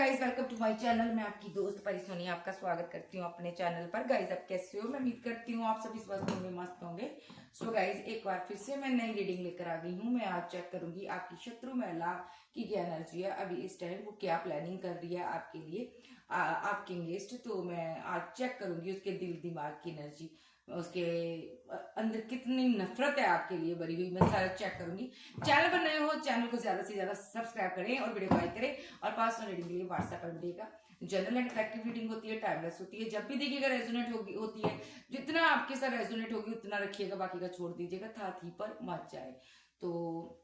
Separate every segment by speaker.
Speaker 1: Guys, welcome to my channel. मैं आपकी दोस्त परिसोनी आपका स्वागत करती हूँ अपने चैनल पर। गाइस, आप कैसे हो? मैं उम्मीद करती हूँ आप सभी स्वस्थ होंगे, मस्त होंगे। सो गाइस, एक बार फिर से मैं नई रीडिंग लेकर आ गई हूँ। मैं आज चेक करूंगी आपकी शत्रु महिला की क्या एनर्जी है अभी इस टाइम, वो क्या प्लानिंग कर रही है आपके लिए, आपके अगेंस्ट। तो मैं आज चेक करूंगी उसके दिल दिमाग की एनर्जी, उसके अंदर कितनी नफरत है आपके लिए भरी हुई, मैं सारा चेक करूंगी। चैनल पर नए हो, चैनल को ज्यादा से ज्यादा सब्सक्राइब करें और वीडियो को लाइक करें। और पर्सनल रीडिंग के लिए व्हाट्सएप पर मिलेगा। जनरल एंड कलेक्टिव रीडिंग होती है, टाइमलेस होती है। जब भी देखिएगा रेजोनेट होती है, जितना आपके साथ रेजोनेट होगी उतना रखिएगा, बाकी का छोड़ दीजिएगा, था थी पर मत जाए। तो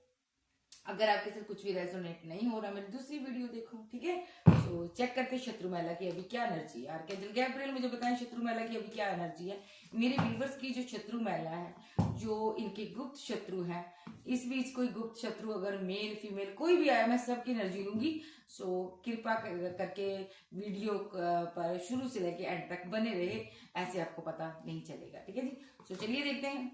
Speaker 1: अगर आपके साथ कुछ भी रेजोनेट नहीं हो रहा, मेरी दूसरी वीडियो देखो, ठीक है। तो चेक करते शत्रु महिला की अभी क्या एनर्जी है। आर्कैंजल गैब्रियल मुझे बताएं शत्रु महिला की अभी क्या एनर्जी है। मेरे व्यूवर्स की जो शत्रु महिला है, जो इनके गुप्त शत्रु हैं, इस बीच कोई गुप्त शत्रु अगर मेल फीमेल कोई भी आया, मैं सबकी एनर्जी लूंगी। सो कृपा करके वीडियो पर शुरू से लेके एंड तक बने रहे, ऐसे आपको पता नहीं चलेगा, ठीक है जी। सो चलिए देखते हैं।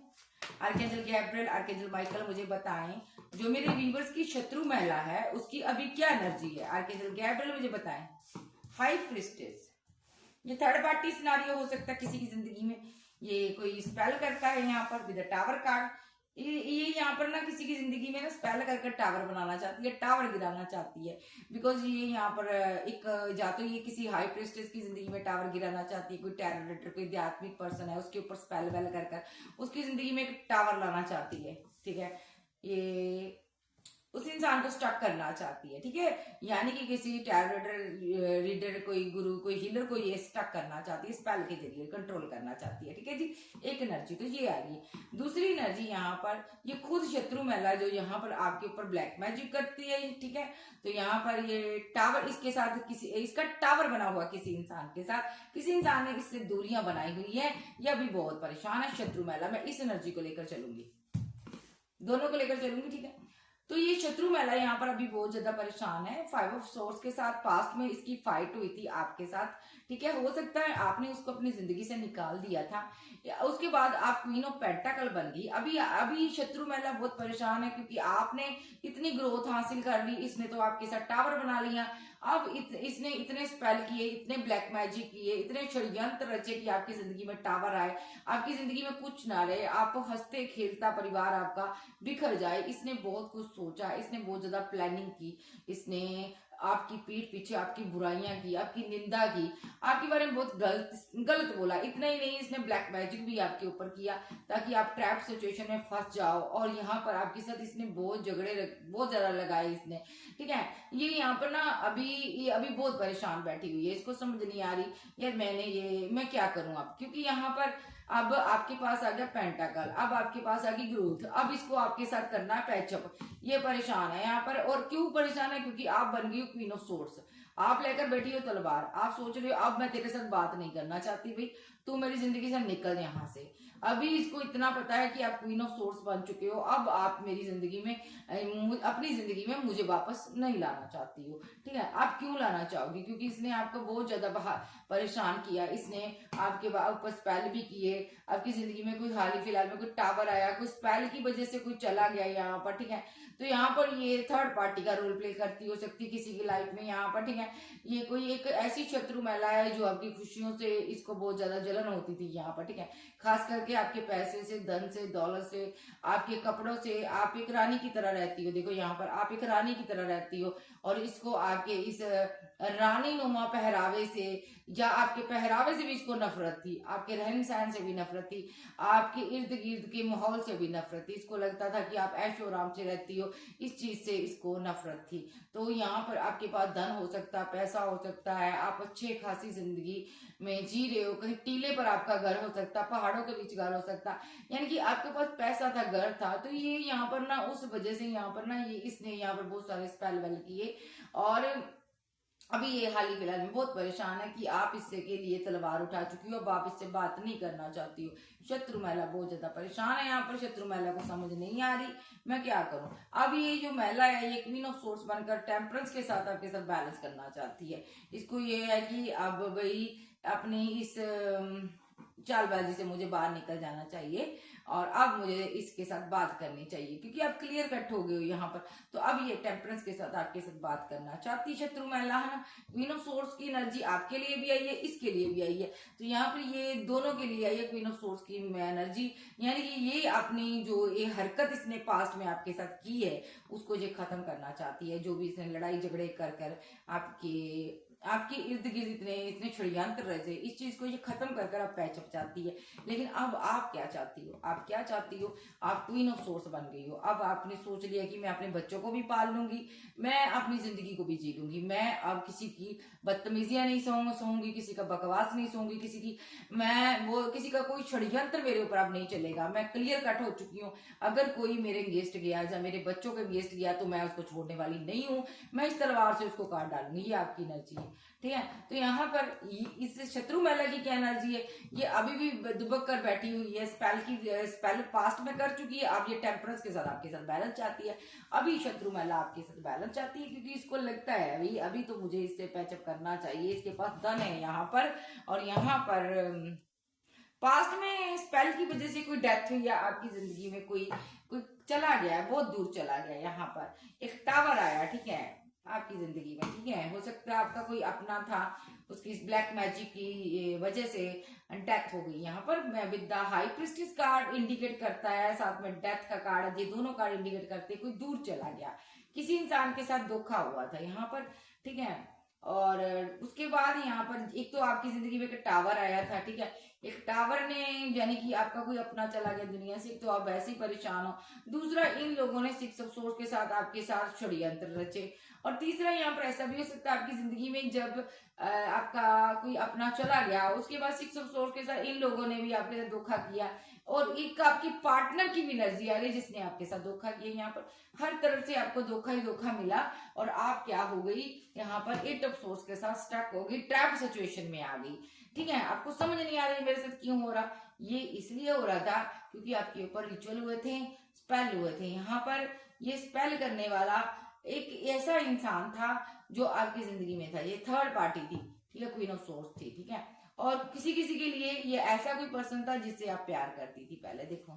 Speaker 1: आर्कैंजल गैब्रियल, आर्कैंजल माइकल मुझे बताएं जो मेरे व्यूवर्स की शत्रु महिला है उसकी अभी क्या एनर्जी है। आर्कैंजल गैब्रियल मुझे बताएं। हाई प्रिस्टेस, ये थर्ड पार्टी सिनारियो हो सकता है किसी की जिंदगी में। ये कोई स्पेल करता है यहाँ पर विद टावर कार्ड। ये यहाँ पर ना किसी की जिंदगी में ना स्पेल करके टावर बनाना चाहती है, टावर गिराना चाहती है। बिकॉज ये यहाँ पर एक या तो ये किसी हाई प्रेस्टेज की जिंदगी में टावर गिराना चाहती है, कोई टेररिटर, कोई आध्यात्मिक पर्सन है, उसके ऊपर स्पेल वेल कर उसकी जिंदगी में एक टावर लाना चाहती है, ठीक है। ये उस इंसान को स्टक करना चाहती है, ठीक है। यानी कि किसी टैरो रीडर, कोई गुरु, कोई हीलर को ये स्टक करना चाहती है, स्पेल के जरिए कंट्रोल करना चाहती है, ठीक है जी। एक एनर्जी तो ये आ गई। दूसरी एनर्जी यहाँ पर ये खुद शत्रु महिला जो यहाँ पर आपके ऊपर ब्लैक मैजिक करती है, ठीक है। तो यहाँ पर ये टावर, इसके साथ किसी, इसका टावर बना हुआ किसी इंसान के साथ, किसी इंसान ने इससे दूरियां बनाई हुई है, यह भी बहुत परेशान है शत्रु महिला। मैं इस एनर्जी को लेकर चलूंगी, दोनों को लेकर चलूंगी, ठीक है। तो ये शत्रु महिला यहाँ पर अभी बहुत ज्यादा परेशान है। 5 ऑफ सोर्स के साथ पास्ट में इसकी फाइट हुई थी आपके साथ, ठीक है। हो सकता है आपने उसको अपनी जिंदगी से निकाल दिया था, उसके बाद आप क्वीन ऑफ पेंटाकल बन गई। अभी अभी शत्रु महिला बहुत परेशान है क्योंकि आपने इतनी ग्रोथ हासिल कर ली, इसने तो आपके साथ टावर बना लिया। अब इसने इतने स्पेल किए, इतने ब्लैक मैजिक किए, इतने षड्यंत्र रचे कि आपकी जिंदगी में टावर आए, आपकी जिंदगी में कुछ ना रहे, आप हंसते खेलता परिवार आपका बिखर जाए। इसने बहुत कुछ सोचा, इसने बहुत ज्यादा प्लानिंग की, इसने आपकी पीठ पीछे आपकी बुराइयां की, आपकी निंदा की, आपके बारे में बहुत गलत गलत बोला। इतना ही नहीं, इसने ब्लैक मैजिक भी आपके ऊपर किया ताकि आप ट्रैप सिचुएशन में फंस जाओ। और यहाँ पर आपके साथ इसने बहुत बहुत ज्यादा लगाए इसने, ठीक है। ये यहाँ पर ना ये अभी बहुत परेशान बैठी हुई है, इसको समझ नहीं आ रही यार मैं क्या करूं अब, क्योंकि यहाँ पर अब आपके पास आ गया पेंटाकल, अब आपके पास आ गई ग्रोथ, अब इसको आपके साथ करना है पैचअप। ये परेशान है यहाँ पर। और क्यों परेशान है? क्योंकि आप बन गई हो क्वीन ऑफ सोर्ड्स, आप लेकर बैठी हो तलवार। आप सोच रहे हो अब मैं तेरे साथ बात नहीं करना चाहती भाई, तू मेरी जिंदगी से निकल यहाँ से। अभी इसको इतना पता है कि आप क्वीन ऑफ सोर्ड्स बन चुके हो, अब आप मेरी जिंदगी में, अपनी जिंदगी में मुझे वापस नहीं लाना चाहती हो, ठीक है। आप क्यों लाना चाहोगी? क्योंकि इसने आपको बहुत ज्यादा परेशान किया, इसने आपके ऊपर स्पेल भी किए। आपकी जिंदगी में कोई हाल ही फिलहाल में कोई टावर आया, कोई स्पेल की वजह से कोई चला गया यहाँ पर, ठीक है। तो यहाँ पर ये थर्ड पार्टी का रोल प्ले करती हो सकती है किसी की लाइफ में यहाँ पर, ठीक है। ये कोई एक ऐसी शत्रु महिला है जो आपकी खुशियों से इसको बहुत ज्यादा जलन होती थी यहाँ पर, ठीक है। खास करके आपके पैसे से, धन से, दौलत से, आपके कपड़ों से। आप एक रानी की तरह रहती हो, देखो यहाँ पर आप एक रानी की तरह रहती हो, और इसको आपके इस रानी नुमा पहरावे से या आपके पहरावे से भी इसको नफरत थी, आपके रहन सहन से भी नफरत थी, आपके इर्द गिर्द के माहौल से भी नफरत थी। इसको लगता था कि आप ऐशो आराम से रहती हो, इस चीज से इसको नफरत थी। तो यहाँ पर आपके पास धन हो सकता है, पैसा हो सकता है, आप अच्छे खासी जिंदगी में जी रहे हो, कहीं टीले पर आपका घर हो सकता, पहाड़ों के बीच घर हो सकता, यानी कि आपके पास पैसा था, घर था। तो ये यहाँ पर ना उस वजह से यहाँ पर ना ये इसने यहाँ पर बहुत सारे स्पेल वेल किए, और अभी ये हाल ही फिलहाल में बहुत परेशान है कि आप इससे के लिए तलवार उठा चुकी हो, अब आप इससे बात नहीं करना चाहती हो। शत्रु महिला बहुत ज्यादा परेशान है यहाँ पर, शत्रु महिला को समझ नहीं आ रही मैं क्या करूं। अब ये जो महिला है ये क्वीन ऑफ सोर्स बनकर टेम्परेंस के साथ आपके साथ बैलेंस करना चाहती है। इसको ये है कि अब भाई अपनी इस चालबाजी से मुझे बाहर निकल जाना चाहिए और अब मुझे इसके साथ बात करनी चाहिए, क्योंकि आप क्लियर कट हो गए हो यहाँ पर। तो अब ये टेम्परेंस के साथ आपके साथ बात करना चाहती शत्रु महिला है ना। क्वीन ऑफ सोर्स की एनर्जी आपके लिए भी आई है, इसके लिए भी आई है, तो यहाँ पर ये दोनों के लिए आई है क्वीन ऑफ सोर्स की एनर्जी। यानी कि ये अपनी जो ये हरकत इसने पास्ट में आपके साथ की है उसको ये खत्म करना चाहती है। जो भी इसने लड़ाई झगड़े कर कर आपके इर्द गिर्द इतने इतने षड्यंत्र रहे थे, इस चीज को ये खत्म कर कर आप पैचअप चाहती है। लेकिन अब आप क्या चाहती हो, आप क्या चाहती हो, आप क्वीन ऑफ सोर्स बन गई हो। अब आपने सोच लिया कि मैं अपने बच्चों को भी पाल लूंगी, मैं अपनी जिंदगी को भी जी लूंगी, मैं अब किसी की बदतमीजियां नहीं सहूंगी, किसी का बकवास नहीं सहूंगी, किसी का कोई षड्यंत्र मेरे ऊपर अब नहीं चलेगा। मैं क्लियर कट हो चुकी हूँ। अगर कोई मेरे गेस्ट गया या मेरे बच्चों के गेस्ट गया तो मैं उसको छोड़ने वाली नहीं हूँ, मैं इस तलवार से उसको काट डालूंगी। ये आपकी एनर्जी है, ठीक है। तो यहाँ पर इस शत्रु महिला की क्या एनर्जी है, ये अभी भी दुबक कर बैठी हुई है, स्पेल पास्ट में कर चुकी है, अब ये टेम्परेंस के साथ आपके साथ बैलेंस चाहती है। अभी शत्रु महिला आपके साथ बैलेंस चाहती है, क्योंकि इसको लगता है अभी तो मुझे इससे पैचअप करना चाहिए, इसके पास धन है यहाँ पर। और यहाँ पर पास्ट में स्पेल की वजह से कोई डेथ हुई या आपकी जिंदगी में कोई कोई चला गया है, बहुत दूर चला गया। यहाँ पर एक टावर आया, ठीक है, आपकी जिंदगी में, ठीक है। हो सकता है आपका कोई अपना था, उसकी ब्लैक मैजिक की वजह से डेथ हो गई। यहाँ पर with the high priestess card indicate करता है, साथ में डेथ का कार्ड, ये दोनों कार्ड इंडिकेट करते हैं कोई दूर चला गया, किसी इंसान के साथ धोखा हुआ था यहाँ पर, ठीक है। और उसके बाद यहाँ पर एक तो आपकी जिंदगी में एक टावर आया था, ठीक है। एक टावर ने यानी कि आपका कोई अपना चला गया दुनिया से, तो आप वैसे ही परेशान हो। दूसरा, इन लोगों ने सिक्स ऑफ सोर्स के साथ आपके साथ षड्यंत्र रचे। और तीसरा, यहाँ पर ऐसा भी हो सकता है आपकी जिंदगी में जब आपका कोई अपना चला गया, उसके बाद सिक्स ऑफ सोर्स के साथ इन लोगों ने भी आपके साथ धोखा किया। और एक आपके पार्टनर की भी एनर्जी आ रही है जिसने आपके साथ धोखा किया। यहाँ पर हर तरफ से आपको धोखा ही धोखा मिला और आप क्या हो गई, यहाँ पर एट ऑफ सोर्स के साथ स्टक हो गई, ट्रैप सिचुएशन में आ गई, ठीक है। आपको समझ नहीं आ रही मेरे साथ क्यों हो रहा, ये इसलिए हो रहा था क्योंकि आपके ऊपर रिचुअल हुए थे, स्पेल हुए थे। यहाँ पर ये स्पेल करने वाला एक ऐसा इंसान था जो आपकी जिंदगी में था, ये थर्ड पार्टी थी, ठीक है, क्वीन ऑफ सोर्स थी, ठीक है। और किसी किसी के लिए ये ऐसा कोई पर्सन था जिससे आप प्यार करती थी। पहले देखो,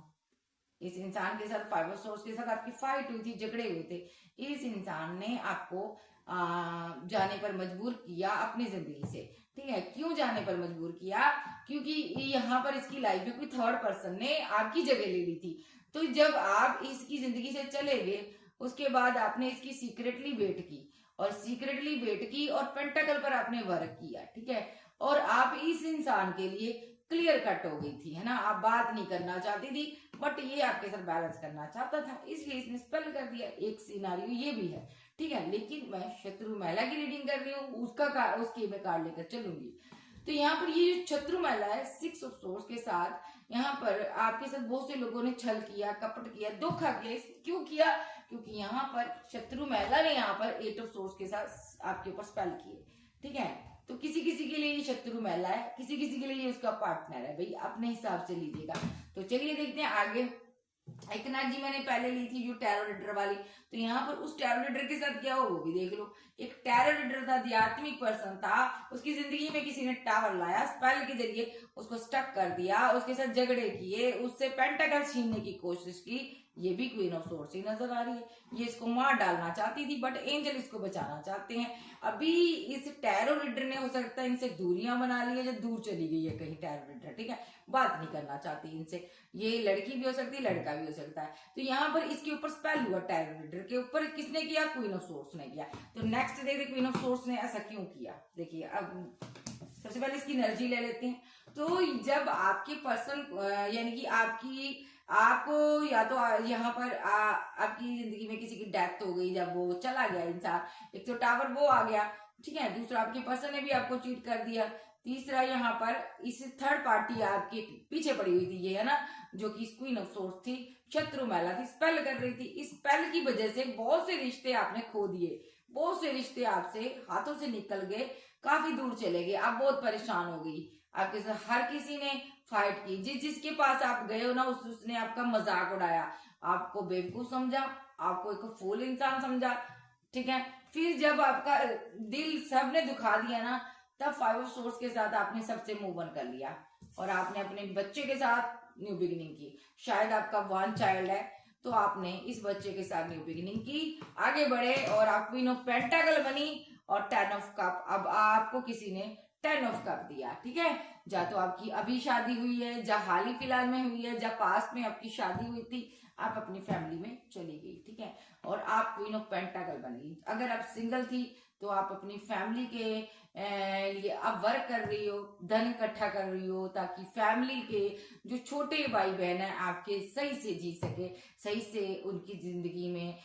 Speaker 1: इस इंसान के साथ फाइव ऑफ सोर्स के साथ आपकी फाइट हुई थी, झगड़े हुए थे। इस इंसान ने आपको जाने पर मजबूर किया अपनी जिंदगी से, ठीक है। क्यों जाने पर मजबूर किया, क्योंकि यहाँ पर इसकी लाइफ में कोई थर्ड पर्सन ने आपकी जगह ले ली थी। तो जब आप इसकी जिंदगी से चले गए, उसके बाद आपने इसकी सीक्रेटली वेट की और पेंटाकल पर आपने वर्क किया, ठीक है। और आप इस इंसान के लिए क्लियर कट हो गई थी, है ना। आप बात नहीं करना चाहती थी, बट ये आपके साथ बैलेंस करना चाहता था, इसलिए इसने स्पेल कर दिया। एक सिनारियो ये भी है, ठीक है। लेकिन मैं शत्रु महिला की रीडिंग कर रही हूँ, उसकी मैं कार्ड लेकर चलूंगी। तो यहाँ पर ये जो शत्रु महिला है, सिक्स ऑफ सोर्स के साथ यहाँ पर आपके साथ बहुत से लोगों ने छल किया, कपट किया, धोखा किया। क्यों किया, क्योंकि यहाँ पर शत्रु महिला ने यहाँ पर एट ऑफ सोर्स के साथ आपके ऊपर स्पेल किए, ठीक है। तो किसी किसी के लिए ये शत्रु महिला है, किसी किसी के लिए ये उसका पार्टनर है, भाई अपने हिसाब से लीजिएगा। तो चलिए देखते हैं आगे। एक एनर्जी मैंने पहले ली थी जो टैरो रीडर वाली, तो यहाँ पर उस टैरो रीडर के साथ क्या हो वो भी देख लो। एक टैरो रीडर था, आध्यात्मिक पर्सन था, उसकी जिंदगी में किसी ने टावर लाया, स्पेल के जरिए उसको स्टक कर दिया, उसके साथ झगड़े किए, उससे पेंटाकल छीनने की कोशिश की। ये भी क्वीन ऑफ सोर्स ही नजर आ रही है, ये इसको मार डालना चाहती थी, बट एंजल इसको बचाना चाहते हैं। अभी इस टैरो रीडर ने हो सकता है इनसे दूरियां बना ली है, जो दूर चली गई है कहीं टैरो रीडर, ठीक है, बात नहीं करना चाहती इनसे। ये लड़की भी हो सकती है, लड़का भी हो सकता है। तो यहाँ पर इसके ऊपर स्पेल हुआ टैरो रीडर के ऊपर, किसने किया, क्वीन ऑफ सोर्स ने किया। तो नेक्स्ट देखते क्वीन ऑफ सोर्स ने ऐसा क्यों किया। देखिए, अब सबसे पहले इसकी एनर्जी ले लेते हैं। तो जब आपके पर्सन यानी कि आपको या तो यहाँ पर आपकी जिंदगी में किसी की डेथ हो गई, जब वो चला गया इंसान, एक तो टावर वो आ गया, ठीक है। दूसरा, आपके पर्सन ने भी आपको चीट कर दिया। तीसरा, यहाँ पर इस थर्ड पार्टी आपके पीछे पड़ी हुई थी, ये है ना, जो कि क्वीन ऑफ सोर्स थी, शत्रु महिला थी, स्पेल कर रही थी। इस स्पेल की वजह से बहुत से रिश्ते आपने खो दिए, बहुत से रिश्ते आपसे हाथों से निकल गए, काफी दूर चले गए, आप बहुत परेशान हो गई। आपके साथ हर किसी ने फाइट की, जिसके पास आप गए हो ना, उसने आपका मजाक उड़ाया, आपको बेवकूफ समझा, आपको एक फूल इंसान समझा, ठीक है। फिर जब आपका दिल सबने दुखा दिया ना, तब फाइव ऑफ सोर्स के साथ आपने सबसे मूव ऑन कर लिया, और आपने अपने बच्चे के साथ न्यू बिगिनिंग की। शायद आपका वन चाइल्ड है, तो आपने इस बच्चे के साथ न्यू बिगिनिंग की, आगे बढ़े और आप क्वीन ऑफ पेंटाकल बनी और 10 ऑफ कप। अब आपको किसी ने 10 ऑफ कप दिया, ठीक है। या तो आपकी अभी शादी हुई है, या हाल ही फिलहाल में हुई है, या पास्ट में आपकी शादी हुई थी, आप अपनी फैमिली में चली गई, ठीक है, और आप क्वीन ऑफ पेंटाकल बन गई। अगर आप सिंगल थी तो आप अपनी फैमिली के लिए आप वर्क कर रही हो, धन इकट्ठा कर रही हो, ताकि फैमिली के जो छोटे भाई बहन है आपके सही से जी सके, सही से उनकी जिंदगी में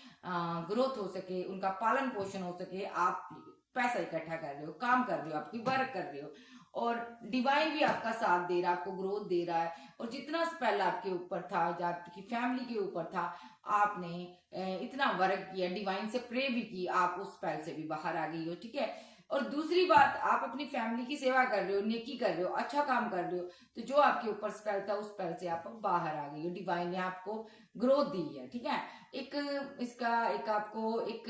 Speaker 1: ग्रोथ हो सके, उनका पालन पोषण हो सके। आप पैसा इकट्ठा कर रहे हो, काम कर रहे हो, आपकी वर्क कर रहे हो, और डिवाइन भी आपका साथ दे रहा है, आपको ग्रोथ दे रहा है। और जितना स्पेल आपके ऊपर था, जो आपकी फैमिली के ऊपर था, आपने इतना वर्क किया, डिवाइन से प्रे भी की, आप उस स्पेल से भी बाहर आ गई हो, ठीक है। और दूसरी बात, आप अपनी फैमिली की सेवा कर रहे हो, नेकी कर रहे हो, अच्छा काम कर रहे हो, तो जो आपके ऊपर स्पेल था उस स्पेल से आप बाहर आ गई हो। डिवाइन ने आपको ग्रोथ दी है, ठीक है। एक इसका एक आपको एक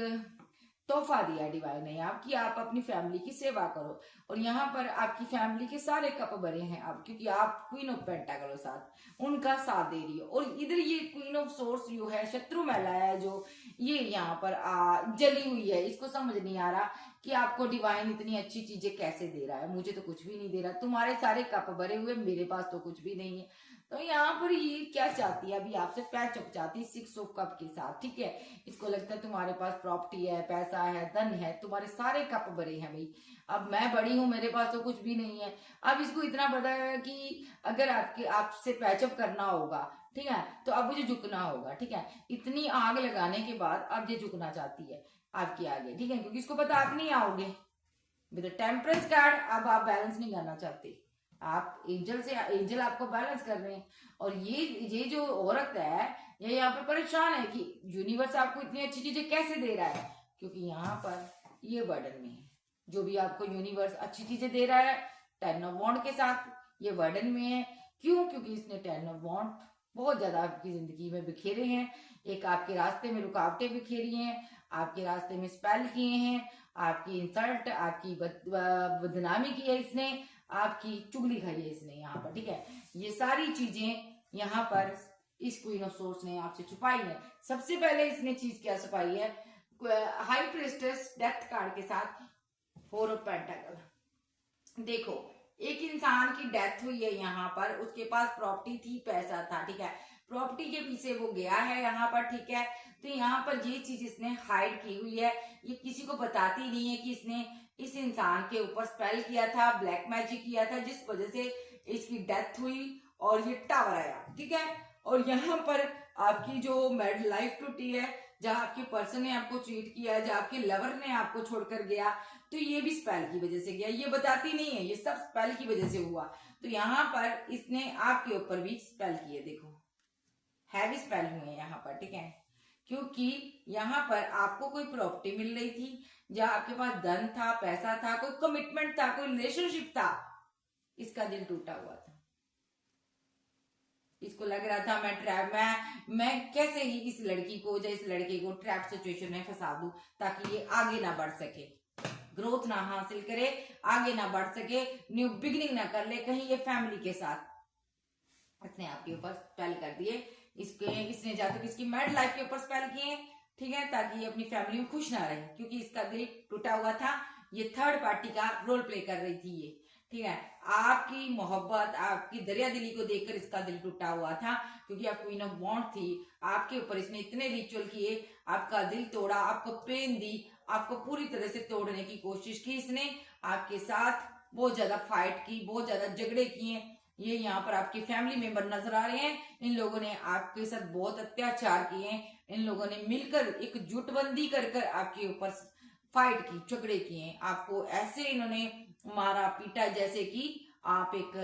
Speaker 1: तोहफा दिया डिवाइन ने आपकी, आप अपनी फैमिली की सेवा करो। और यहाँ पर आपकी फैमिली के सारे कप भरे हैं आप, क्योंकि आप क्वीन ऑफ पेंटाकल साथ उनका साथ दे रही हो। और इधर ये क्वीन ऑफ सोर्स जो है, शत्रु महिला है जो ये यहाँ पर जली हुई है, इसको समझ नहीं आ रहा कि आपको डिवाइन इतनी अच्छी चीजें कैसे दे रहा है। मुझे तो कुछ भी नहीं दे रहा, तुम्हारे सारे कप भरे हुए, मेरे पास तो कुछ भी नहीं है। तो यहाँ पर ये क्या चाहती है, अभी आपसे पैचअप चाहती है 6 ऑफ कप के साथ, ठीक है। इसको लगता है तुम्हारे पास प्रॉपर्टी है, पैसा है, धन है, तुम्हारे सारे कप भरे हैं भाई। अब मैं बड़ी हूं, मेरे पास तो कुछ भी नहीं है। अब इसको इतना पता है कि अगर आपसे पैचअप करना होगा, ठीक है, तो अब मुझे झुकना होगा, ठीक है। इतनी आग लगाने के बाद अब ये झुकना चाहती है आपके आगे, ठीक है, क्योंकि इसको पता आप नहीं आओगे। विद टेम्परेंस कार्ड अब आप बैलेंस नहीं करना चाहते, आप एंजल आपको बैलेंस कर रहे हैं। और ये जो औरत है, ये यहाँ पे परेशान है कि यूनिवर्स आपको इतनी अच्छी चीजें कैसे दे रहा है, क्योंकि यहाँ पर ये बर्डन में है। जो भी आपको यूनिवर्स अच्छी चीजें दे रहा है 10 ऑफ वॉन्ड के साथ, ये बर्डन में है। क्यों? क्योंकि इसने 10 ऑफ वॉन्ड बहुत ज्यादा आपकी जिंदगी में बिखेरे हैं, एक आपके रास्ते में रुकावटें बिखेरी हैं, आपके रास्ते में स्पेल किए हैं, आपकी इंसल्ट, आपकी बदनामी की है इसने, आपकी चुगली खाई है इसने यहाँ पर, ठीक है। ये सारी चीजें यहाँ पर इस क्वीन ऑफ सोर्स ने आपसे छुपाई है। सबसे पहले इसने चीज क्या छुपाई है, हाई प्रिस्टेस डेथ कार्ड के साथ 4 ऑफ पेंटाकल। देखो, एक इंसान की डेथ हुई है यहाँ पर, उसके पास प्रॉपर्टी थी, पैसा था, ठीक है, प्रॉपर्टी के पीछे वो गया है यहाँ पर, ठीक है। तो यहाँ पर ये चीज इसने हाइड की हुई है, ये किसी को बताती नहीं है कि इसने इस इंसान के ऊपर स्पेल किया था, ब्लैक मैजिक किया था, जिस वजह से इसकी डेथ हुई और ये टावर आया, ठीक है। और यहाँ पर आपकी जो मैरिड लाइफ टूटी है, जहाँ आपके पर्सन ने आपको चीट किया, जहाँ आपके लवर ने आपको छोड़कर गया, तो ये भी स्पेल की वजह से गया, ये बताती नहीं है, ये सब स्पेल की वजह से हुआ। तो यहाँ पर इसने आपके ऊपर भी स्पेल किए, देखो हैवी स्पेल हुए यहाँ पर, ठीक है। क्योंकि यहाँ पर आपको कोई प्रॉपर्टी मिल रही थी, जहाँ आपके पास धन था, पैसा था, कोई कमिटमेंट था, कोई रिलेशनशिप था, इसका दिल टूटा हुआ था। इसको लग रहा था मैं कैसे ही इस लड़की को या इस लड़के को ट्रैप सिचुएशन में फंसा दूं, ताकि ये आगे ना बढ़ सके, ग्रोथ ना हासिल करे, आगे ना बढ़ सके, न्यू बिगिनिंग ना कर ले कहीं ये फैमिली के साथ। इसने आपके ऊपर स्पेल कर दिए, इसने जाकर इसकी मैरिड लाइफ के ऊपर स्पेल किए, ठीक है, ताकि ये अपनी फैमिली में खुश ना रहे, क्योंकि इसका दिल टूटा हुआ था। ये थर्ड पार्टी का रोल प्ले कर रही थी ये, ठीक है। आपकी मोहब्बत, आपकी दरिया दिली को देखकर इसका दिल टूटा हुआ था, क्योंकि आप क्वीन ऑफ वॉन्ड थी, आपके ऊपर इसने इतने रिचुअल किए, आपका दिल तोड़ा, आपको पेन दी, आपको पूरी तरह से तोड़ने की कोशिश की इसने, आपके साथ बहुत ज्यादा फाइट की, बहुत ज्यादा झगड़े किए। ये यहाँ पर आपके फैमिली मेंबर नजर आ रहे हैं, इन लोगों ने आपके साथ बहुत अत्याचार किए, इन लोगों ने मिलकर एक जुटबंदी कर आपके ऊपर फाइट की, झगड़े किए, आपको ऐसे इन्होंने मारा पीटा जैसे कि आप एक,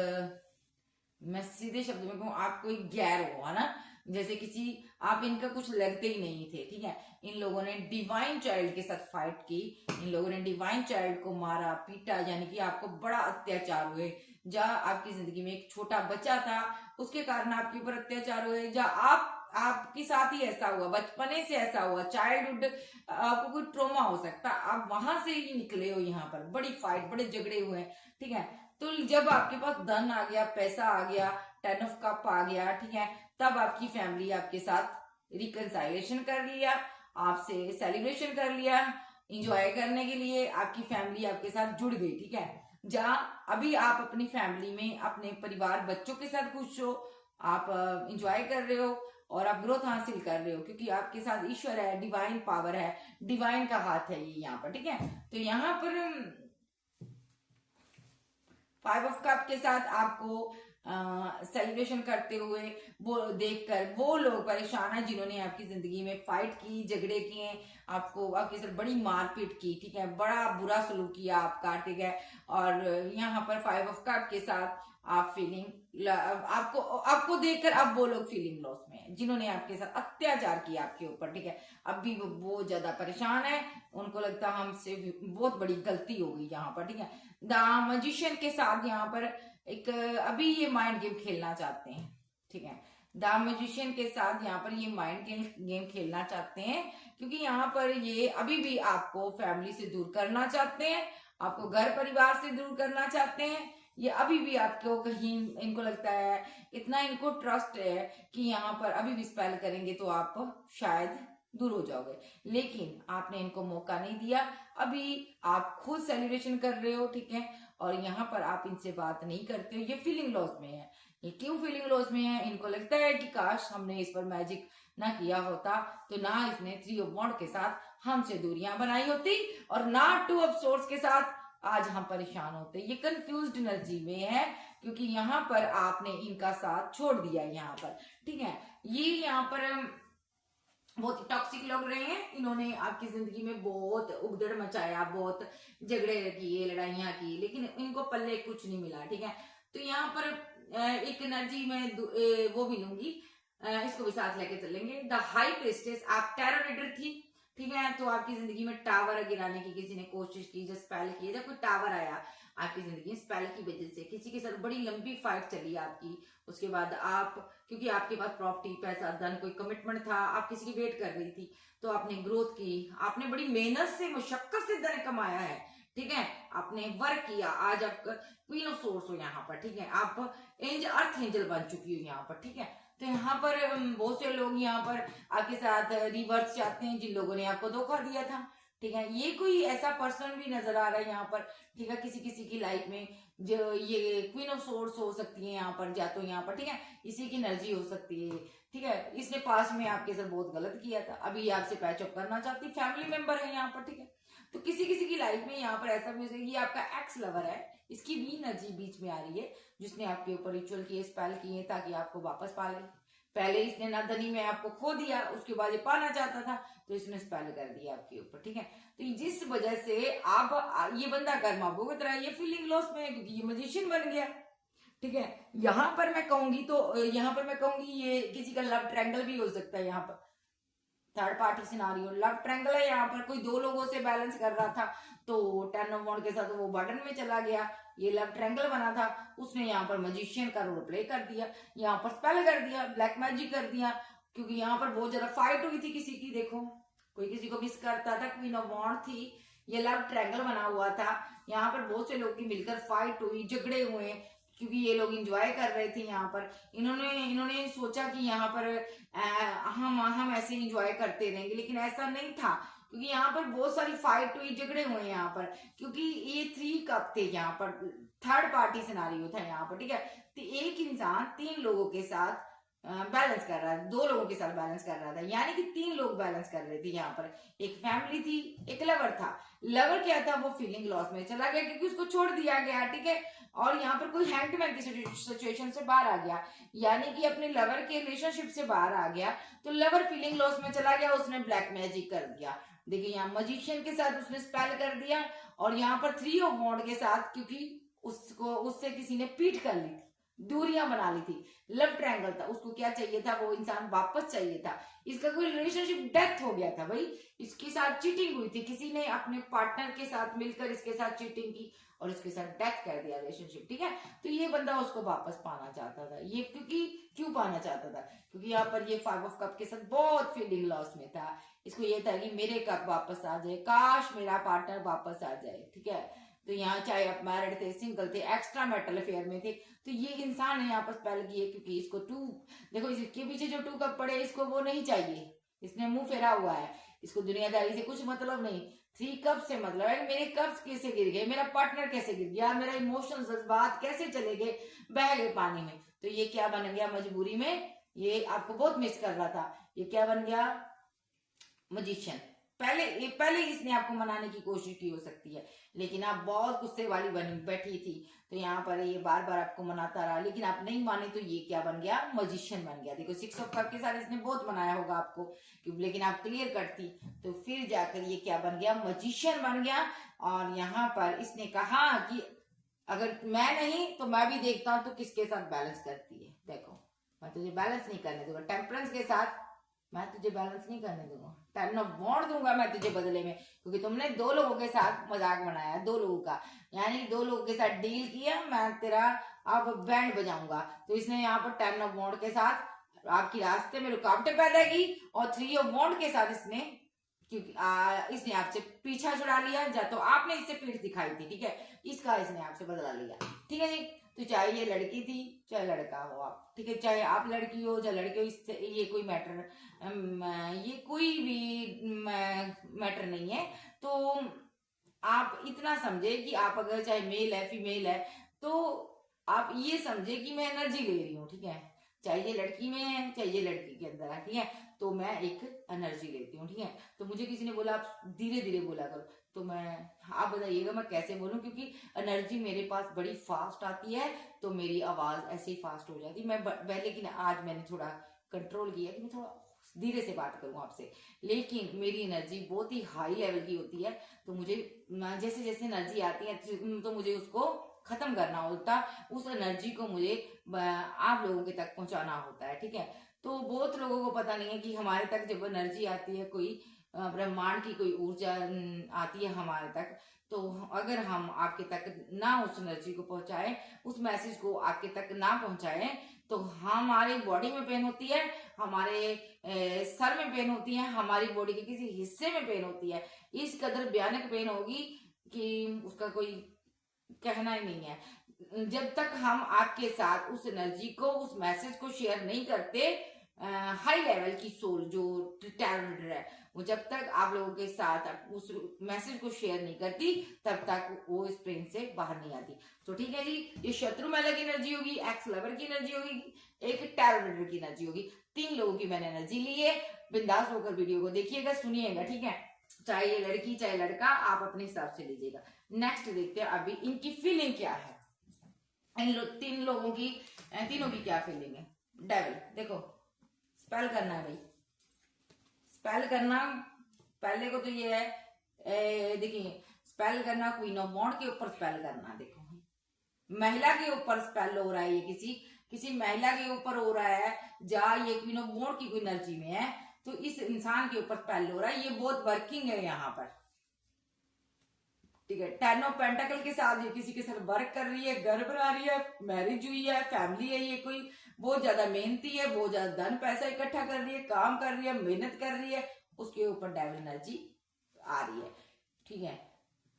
Speaker 1: मैं सीधे शब्द में कहूँ, आप कोई गैर हो, है ना, जैसे किसी आप इनका कुछ लगते ही नहीं थे, ठीक है। इन लोगों ने डिवाइन चाइल्ड के साथ फाइट की, इन लोगों ने डिवाइन चाइल्ड को मारा पीटा, यानी कि आपको बड़ा अत्याचार हुए। जहाँ आपकी जिंदगी में एक छोटा बच्चा था, उसके कारण आपके ऊपर अत्याचार हुए, जहाँ आप आपके साथ ही ऐसा हुआ, बचपने से ऐसा हुआ, चाइल्डहुड आपको कोई ट्रोमा हो सकता है, आप वहां से ही निकले हो, यहाँ पर बड़ी फाइट, बड़े झगड़े हुए हैं, ठीक है। तो जब आपके पास धन आ गया, पैसा आ गया, 10 ऑफ कप आ गया, ठीक है, तब आपकी फैमिली आपके साथ रिकंसाइलेशन कर लिया, आपसे सेलिब्रेशन कर लिया, इंजॉय करने के लिए आपकी फैमिली आपके साथ जुड़ गई, ठीक है। जहाँ अभी आप अपनी फैमिली में अपने परिवार बच्चों के साथ खुश हो, आप इंजॉय कर रहे हो और आप ग्रोथ हासिल कर रहे हो, क्योंकि आपके साथ ईश्वर है, डिवाइन पावर है, डिवाइन का हाथ है ये यहाँ पर, ठीक है। तो यहाँ पर 5 ऑफ कप के साथ आपको सेलिब्रेशन करते हुए वो देखकर वो लोग परेशान है जिन्होंने आपकी जिंदगी में फाइट की, झगड़े किए, आपको आपके साथ बड़ी मारपीट की, ठीक है, बड़ा बुरा सलूक किया आपका, ठीक है। और यहाँ पर 5 ऑफ कप के साथ आप फीलिंग, आपको आपको देखकर अब वो लोग फीलिंग लॉस में है जिन्होंने आपके साथ अत्याचार किया आपके ऊपर, ठीक है। अब भी वो बहुत ज्यादा परेशान है, उनको लगता है हमसे बहुत बड़ी गलती हो गई यहाँ पर, ठीक है। द मजिशियन के साथ यहाँ पर एक अभी ये माइंड गेम खेलना चाहते हैं, ठीक है। द मैजिशियन के साथ यहाँ पर ये माइंड गेम खेलना चाहते हैं, क्योंकि यहाँ पर ये अभी भी आपको फैमिली से दूर करना चाहते हैं, आपको घर परिवार से दूर करना चाहते हैं। ये अभी भी आपको कहीं, इनको लगता है, इतना इनको ट्रस्ट है कि यहाँ पर अभी भी स्पेल करेंगे तो आप शायद दूर हो जाओगे, लेकिन आपने इनको मौका नहीं दिया। अभी आप खुद सेलिब्रेशन कर रहे हो, ठीक है, और यहाँ पर आप इनसे बात नहीं करते हो, ये फीलिंग लॉस में है। ये क्यों फीलिंग लॉस में है? इनको लगता है कि काश हमने इस पर मैजिक ना किया होता, तो ना इसने 3 ऑफ वॉन्ड के साथ हमसे दूरियां बनाई होती, और ना 2 ऑफ सोर्ड्स के साथ आज हम परेशान होते। ये कंफ्यूज्ड एनर्जी में है, क्योंकि यहाँ पर आपने इनका साथ छोड़ दिया यहाँ पर, ठीक है। ये यहाँ पर बहुत टॉक्सिक लोग रहे हैं, इन्होंने आपकी जिंदगी में बहुत उगदड़ मचाया, बहुत झगड़े किए, लड़ाइयां की, लेकिन इनको पल्ले कुछ नहीं मिला, ठीक है। तो यहाँ पर एक एनर्जी में वो भी लूंगी, इसको भी साथ लेके चलेंगे। द हाई प्रिस्टेस, आप टेरर रीडर थी, ठीक है, तो आपकी जिंदगी में टावर गिराने की किसी ने कोशिश की, जब स्पेल किए, जब कोई टावर आया आपकी जिंदगी में स्पेल की वजह से, किसी के साथ बड़ी लंबी फाइट चली आपकी, उसके बाद आप, क्योंकि आपके पास प्रॉपर्टी, पैसा, धन, कोई कमिटमेंट था, आप किसी की वेट कर रही थी, तो आपने ग्रोथ की, आपने बड़ी मेहनत से, मुशक्कत से धन कमाया है, ठीक है, आपने वर्क किया, आज आप क्वीन ऑफ सोर्स हो यहाँ पर, ठीक है, आप अर्थ एंजल बन चुकी हो यहाँ पर, ठीक है। तो यहाँ पर बहुत से लोग यहाँ पर आपके साथ रिवर्स चाहते हैं, जिन लोगों ने आपको धोखा दिया था, ठीक है। ये कोई ऐसा पर्सन भी नजर आ रहा है यहाँ पर, ठीक है, किसी किसी की लाइफ में, जो ये क्वीन ऑफ सोर्स हो सकती है यहाँ पर, या तो यहाँ पर, ठीक है, इसी की एनर्जी हो सकती है, ठीक है। इसने पास में आपके साथ बहुत गलत किया था, अभी आपसे पैचअप करना चाहती, फैमिली मेंबर है यहाँ पर, ठीक है। तो किसी किसी की लाइफ में यहाँ पर ऐसा भी हो सकता है, ये आपका एक्स लवर है, इसकी भी एनर्जी बीच में आ रही है, जिसने आपके ऊपर रिचुअल किए, स्पेल किए, ताकि आपको वापस पाले। पहले इसने नादनी में आपको खो दिया, उसके बाद ये पाना चाहता था, तो इसने स्पेल कर दिया आपके ऊपर, ठीक है। तो जिस वजह से आप, ये बंदा कर्मा भुगत रहा है, ये फीलिंग लॉस में है, क्योंकि ये मैजिशियन बन गया, ठीक है। यहाँ पर मैं कहूंगी, तो यहाँ पर मैं कहूंगी ये किसी का लव ट्रायंगल भी हो सकता है, यहाँ पर third party scenario love triangle है, यहाँ पर कोई 2 लोगों से बैलेंस कर रहा था, तो 10 ऑफ वॉन्ड के साथ वो बर्डन में चला गया, ये लव ट्रायंगल बना था, उसने यहाँ पर मैजिशियन का रोल प्ले कर दिया, यहाँ पर स्पेल कर दिया, ब्लैक मैजिक कर दिया, क्योंकि यहाँ पर बहुत ज्यादा फाइट हुई थी किसी की, देखो कोई किसी को मिस करता था, क्वीन ऑफ वॉन्ड थी, ये लव ट्रायंगल बना हुआ था, यहाँ पर बहुत से लोग की मिलकर फाइट हुई, झगड़े हुए, क्योंकि ये लोग एंजॉय कर रहे थे यहाँ पर, इन्होंने सोचा कि यहाँ पर हम ऐसे एंजॉय करते रहेंगे, लेकिन ऐसा नहीं था, क्योंकि यहाँ पर बहुत सारी फाइट हुई, झगड़े हुए यहाँ पर, क्योंकि ये 3 कप थे यहाँ पर, थर्ड पार्टी सिनारियो था यहाँ पर, ठीक है। तो एक इंसान 3 लोगों के साथ बैलेंस कर रहा है, 2 लोगों के साथ बैलेंस कर रहा था, यानी कि 3 लोग बैलेंस कर रहे थे यहाँ पर, एक फैमिली थी, एक लवर था। लवर क्या था, वो फीलिंग लॉस में चला गया, क्योंकि उसको छोड़ दिया गया, ठीक है। और यहाँ पर कोई हैंडमैन की सिचुएशन से बाहर आ गया, यानी कि अपने लवर के रिलेशनशिप से बाहर आ गया, तो लवर फीलिंग लॉस में चला गया, उसने ब्लैक मैजिक कर दिया, देखिए यहाँ मैजिशियन के साथ उसने स्पेल कर दिया, और यहाँ पर 3 ऑफ वॉन्ड के साथ, क्योंकि उससे किसी ने पीठ कर ली थी, दूरियां बना ली थी, लव ट्रायंगल था, उसको क्या चाहिए था, वो इंसान वापस चाहिए था, इसका कोई रिलेशनशिप डेथ हो गया था भाई, इसके साथ चीटिंग हुई थी, किसी ने अपने पार्टनर के साथ मिलकर इसके साथ चीटिंग की और इसके साथ डेथ कर दिया रिलेशनशिप, ठीक है। तो ये बंदा उसको वापस पाना चाहता था, ये क्योंकि क्यों पाना चाहता था, क्योंकि यहाँ पर ये 5 ऑफ कप के साथ बहुत फीलिंग लॉस में था, इसको ये था कि मेरे कप वापस आ जाए, काश मेरा पार्टनर वापस आ जाए, ठीक है। तो यहाँ चाहे आप मैरिड थे, सिंगल थे, एक्स्ट्रा मैरिटल अफेयर में थे, तो ये इंसान ने यहाँ पर स्पेल किए, क्योंकि इसको देखो इसके पीछे जो 2 कप पड़े, इसको वो नहीं चाहिए, इसने मुंह फेरा हुआ है, इसको दुनियादारी से कुछ मतलब नहीं, 3 कप से मतलब है मेरे कप्स कैसे गिर गए, मेरा पार्टनर कैसे गिर गया, मेरा इमोशंस जज्बात कैसे चले गए, बह गए पानी में। तो ये क्या बन गया मजबूरी में, ये आपको बहुत मिस कर रहा था, ये क्या बन गया, मजिशियन। पहले इसने आपको मनाने की कोशिश की हो सकती है, लेकिन आप बहुत गुस्से वाली बनी बैठी थी, तो यहाँ पर ये बार बार आपको मनाता रहा, लेकिन आप नहीं माने, तो ये क्या बन गया, मजिशियन बन गया। देखो 6 ऑफ कप के साथ इसने बहुत मनाया होगा आपको, लेकिन आप क्लियर करती, तो फिर जाकर ये क्या बन गया, मजिशियन बन गया। और यहाँ पर इसने कहा कि अगर मैं नहीं तो मैं भी देखता हूं तो किसके साथ बैलेंस करती है, देखो मैं तुझे बैलेंस नहीं करने दूंगा, टेम्परेंस के साथ मैं तुझे बैलेंस नहीं करने दूंगा, टाइम वॉन्ट दूंगा मैं तुझे बदले में, क्योंकि तुमने 2 लोगों के साथ मजाक बनाया, 2 लोगों का, यानी 2 लोगों के साथ डील किया, मैं तेरा अब बैंड बजाऊंगा। तो इसने यहाँ पर 10 ऑफ वॉन्ट के साथ आपकी रास्ते में रुकावटें पैदा की, और 3 ऑफ वॉन्ट के साथ इसने, क्योंकि इसने आपसे पीछा छुड़ा लिया, या तो आपने इससे पीठ दिखाई थी, ठीक है, इसका इसने आपसे बदला लिया, ठीक है जी। तो चाहे ये लड़की थी चाहे लड़का हो आप, ठीक है, चाहे आप लड़की हो चाहे लड़के हो, इससे ये कोई मैटर, ये कोई भी मैटर नहीं है। तो आप इतना समझे कि आप अगर चाहे मेल है फीमेल है, तो आप ये समझे कि मैं एनर्जी ले रही हूँ, ठीक है, चाहे ये लड़की में है चाहे ये लड़की के अंदर है, ठीक है, तो मैं एक एनर्जी लेती हूँ, ठीक है। तो मुझे किसी ने बोला आप धीरे धीरे बोला करो, तो मैं, आप बताइएगा मैं कैसे बोलूं, क्योंकि एनर्जी मेरे पास बड़ी फास्ट आती है, तो मेरी आवाज ऐसे ही फास्ट हो जाती मैं लेकिन आज मैंने थोड़ा कंट्रोल किया कि मैं थोड़ा धीरे से बात करूं आपसे, लेकिन मेरी एनर्जी बहुत ही हाई लेवल की होती है, तो मुझे जैसे जैसे एनर्जी आती है तो मुझे उसको खत्म करना होता, उस एनर्जी को मुझे आप लोगों के तक पहुंचाना होता है, ठीक है। तो बहुत लोगों को पता नहीं है कि हमारे तक जब एनर्जी आती है, कोई ब्रह्मांड की कोई ऊर्जा आती है हमारे तक, तो अगर हम आपके तक ना उस एनर्जी को पहुंचाए, उस मैसेज को आपके तक ना पहुंचाए, तो हमारी बॉडी में पेन होती है, हमारे सर में पेन होती है, हमारी बॉडी के किसी हिस्से में पेन होती है, इस कदर भयानक पेन होगी कि उसका कोई कहना ही नहीं है। जब तक हम आपके साथ उस एनर्जी को, उस मैसेज को शेयर नहीं करते, हाई लेवल की सोल जो टैलेंट है, वो जब तक आप लोगों के साथ उस मैसेज को शेयर नहीं करती, तब तक वो इस पेन से बाहर नहीं आती। तो ठीक है जी, ये शत्रु महिला की एनर्जी होगी, एक्स लवर की एनर्जी होगी, एक टैलेंट की एनर्जी होगी, 3 लोगों की मैंने एनर्जी ली है। बिंदास होकर वीडियो को देखिएगा, सुनिएगा, ठीक है, चाहे ये लड़की चाहे लड़का, आप अपने हिसाब से लीजिएगा। नेक्स्ट देखते हैं अभी इनकी फीलिंग क्या है, तीनों की क्या फीलिंग है। डेविल, देखो स्पेल करना है भाई, स्पेल करना, पहले को तो ये है, देखिए स्पेल करना, क्वीन ऑफ वॉन्ड के ऊपर स्पेल करना, देखो महिला के ऊपर स्पेल हो रहा है, ये किसी महिला के ऊपर हो रहा है, जहाँ ये क्वीन ऑफ वॉन्ड की कोई एनर्जी में है, तो इस इंसान के ऊपर स्पेल हो रहा है, ये बहुत वर्किंग है यहाँ पर, ठीक है। 10 ऑफ पेंटाकल के साथ ये किसी के साथ वर्क कर रही है, घर बना रही है, मैरिज हुई है, फैमिली है, ये कोई बहुत ज्यादा मेहनती है, बहुत ज्यादा धन पैसा इकट्ठा कर रही है, काम कर रही है, मेहनत कर रही है, उसके ऊपर डेविल एनर्जी आ रही है, ठीक है।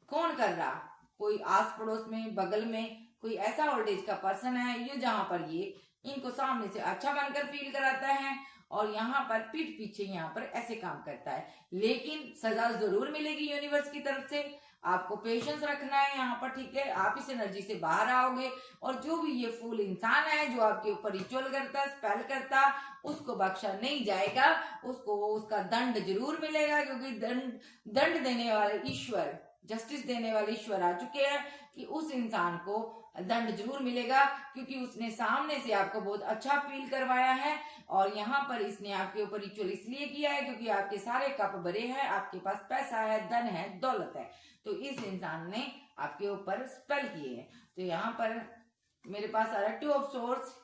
Speaker 1: कौन कर रहा, कोई आस पड़ोस में, बगल में कोई ऐसा ओल्ड एज का पर्सन है, ये जहां पर ये इनको सामने से अच्छा बनकर फील कराता है, और यहाँ पर पीठ पीछे यहाँ पर ऐसे काम करता है, लेकिन सजा जरूर मिलेगी यूनिवर्स की तरफ से, आपको पेशेंस रखना है यहाँ पर, ठीक है। आप इस एनर्जी से बाहर आओगे, और जो भी ये फूल इंसान है जो आपके ऊपर रिचुअल करता, स्पेल करता, उसको बख्शा नहीं जाएगा, उसको उसका दंड जरूर मिलेगा, क्योंकि दंड देने वाले ईश्वर, जस्टिस देने वाले ईश्वर आ चुके हैं कि उस इंसान को दंड जरूर मिलेगा, क्योंकि उसने सामने से आपको बहुत अच्छा फील करवाया है, और यहाँ पर इसने आपके ऊपर रिचुअल इसलिए किया है क्योंकि आपके सारे कप भरे हैं, आपके पास पैसा है, धन है, दौलत है, तो इस इंसान ने आपके ऊपर स्पेल किए हैं। तो यहाँ पर मेरे पास आ रहा है 2 ऑफ सोर्स।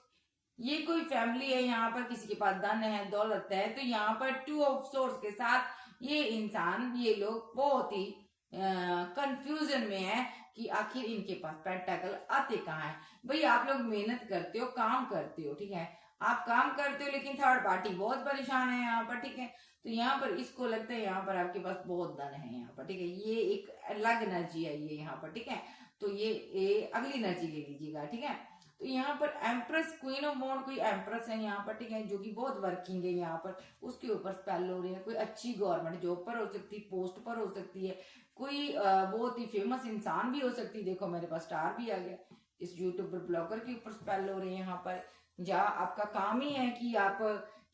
Speaker 1: ये कोई फैमिली है, यहाँ पर किसी के पास धन है, दौलत है, तो यहाँ पर 2 ऑफ सोर्स के साथ ये इंसान, ये लोग बहुत ही कंफ्यूजन में है कि आखिर इनके पास पेंटाकल आते कहाँ है। भाई आप लोग मेहनत करते हो, काम करते हो, ठीक है, आप काम करते हो, लेकिन थर्ड पार्टी बहुत परेशान है यहाँ पर, ठीक है। तो यहाँ पर इसको लगता है यहाँ पर आपके पास बहुत धन है यहाँ पर, ठीक है, ये एक अलग एनर्जी है ये यहाँ पर, ठीक है। तो ये अगली एनर्जी ले लीजिएगा, ठीक है। तो यहाँ पर एम्प्रेस, क्वीन ऑफ वॉन्ड कोई एम्प्रेस है यहाँ पर, ठीक है, जो कि बहुत वर्किंग है यहाँ पर, उसके ऊपर स्पेल हो रहे हैं। कोई अच्छी गवर्नमेंट जॉब पर हो सकती है, पोस्ट पर हो सकती है, कोई बहुत ही फेमस इंसान भी हो सकती है। देखो मेरे पास स्टार भी आ गया, इस यूट्यूबर ब्लॉगर के ऊपर स्पेल हो रहे हैं यहाँ पर, या आपका काम ही है कि आप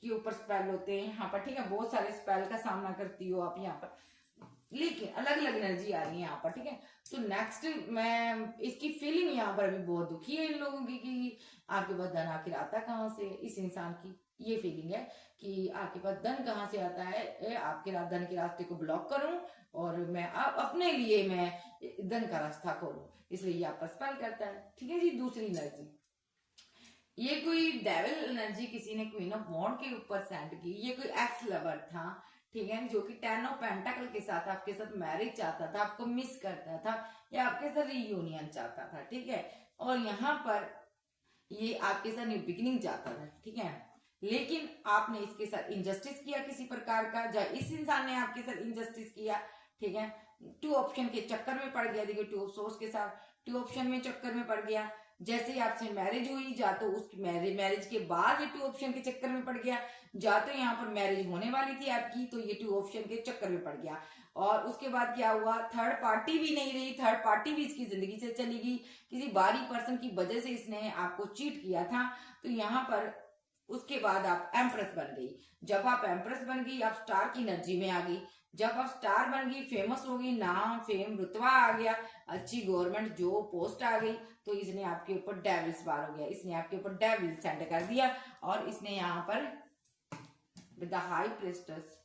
Speaker 1: के ऊपर स्पेल होते हैं यहाँ पर, ठीक है। बहुत सारे स्पेल का सामना करती हो आप यहाँ पर, लेकिन अलग अलग एनर्जी आ रही है यहाँ पर, ठीक है। तो नेक्स्ट, मैं इसकी फीलिंग यहाँ पर अभी बहुत दुखी है इन लोगों की कि आपके पास धन आखिर आता कहाँ से। इस इंसान की ये फीलिंग है कि आपके पास धन कहाँ से आता है, आपके धन के रास्ते को ब्लॉक करूं और मैं अपने लिए मैं धन का रास्ता खोलूं, इसलिए ये आपका स्पेल करता है, ठीक है जी। दूसरी एनर्जी, ये कोई डेविल एनर्जी किसी ने क्वीन ऑफ वॉन्ड के ऊपर सेंड की। ये कोई एक्स लवर था, ठीक है, जो कि 10 ऑफ पेंटाकल के साथ आपके साथ मैरिज चाहता था, आपको मिस करता था, या आपके साथ रियूनियन चाहता था, ठीक है। और यहाँ पर ये आपके साथ न्यू बिगिनिंग चाहता था, ठीक है, लेकिन आपने इसके साथ इनजस्टिस किया किसी प्रकार का, या इस इंसान ने आपके साथ इनजस्टिस किया, ठीक है। 2 ऑप्शन के चक्कर में पड़ गया, देखिए 2 सोर्स के साथ 2 ऑप्शन में चक्कर में पड़ गया। जैसे ही आपसे मैरिज हुई, जा तो उस मैरिज के बाद ये 2 ऑप्शन के चक्कर में पड़ गया, जा तो यहाँ पर मैरिज होने वाली थी आपकी, तो ये 2 ऑप्शन के चक्कर में पड़ गया। और उसके बाद क्या हुआ, थर्ड पार्टी भी नहीं रही, थर्ड पार्टी भी इसकी जिंदगी से चली गई, किसी बाहरी पर्सन की वजह से इसने आपको चीट किया था। तो यहाँ पर उसके बाद आप एम्प्रेस बन गई। जब आप एम्प्रेस बन गई, आप स्टार की एनर्जी में आ गई। जब आप स्टार बन गई, फेमस हो गई, नाम फेम रुतबा आ गया, अच्छी गवर्नमेंट जो पोस्ट आ गई, तो इसने आपके ऊपर डेविल सवार हो गया, इसने आपके ऊपर डेविल सेंड कर दिया। और इसने यहाँ पर विद द हाई प्रिस्टेस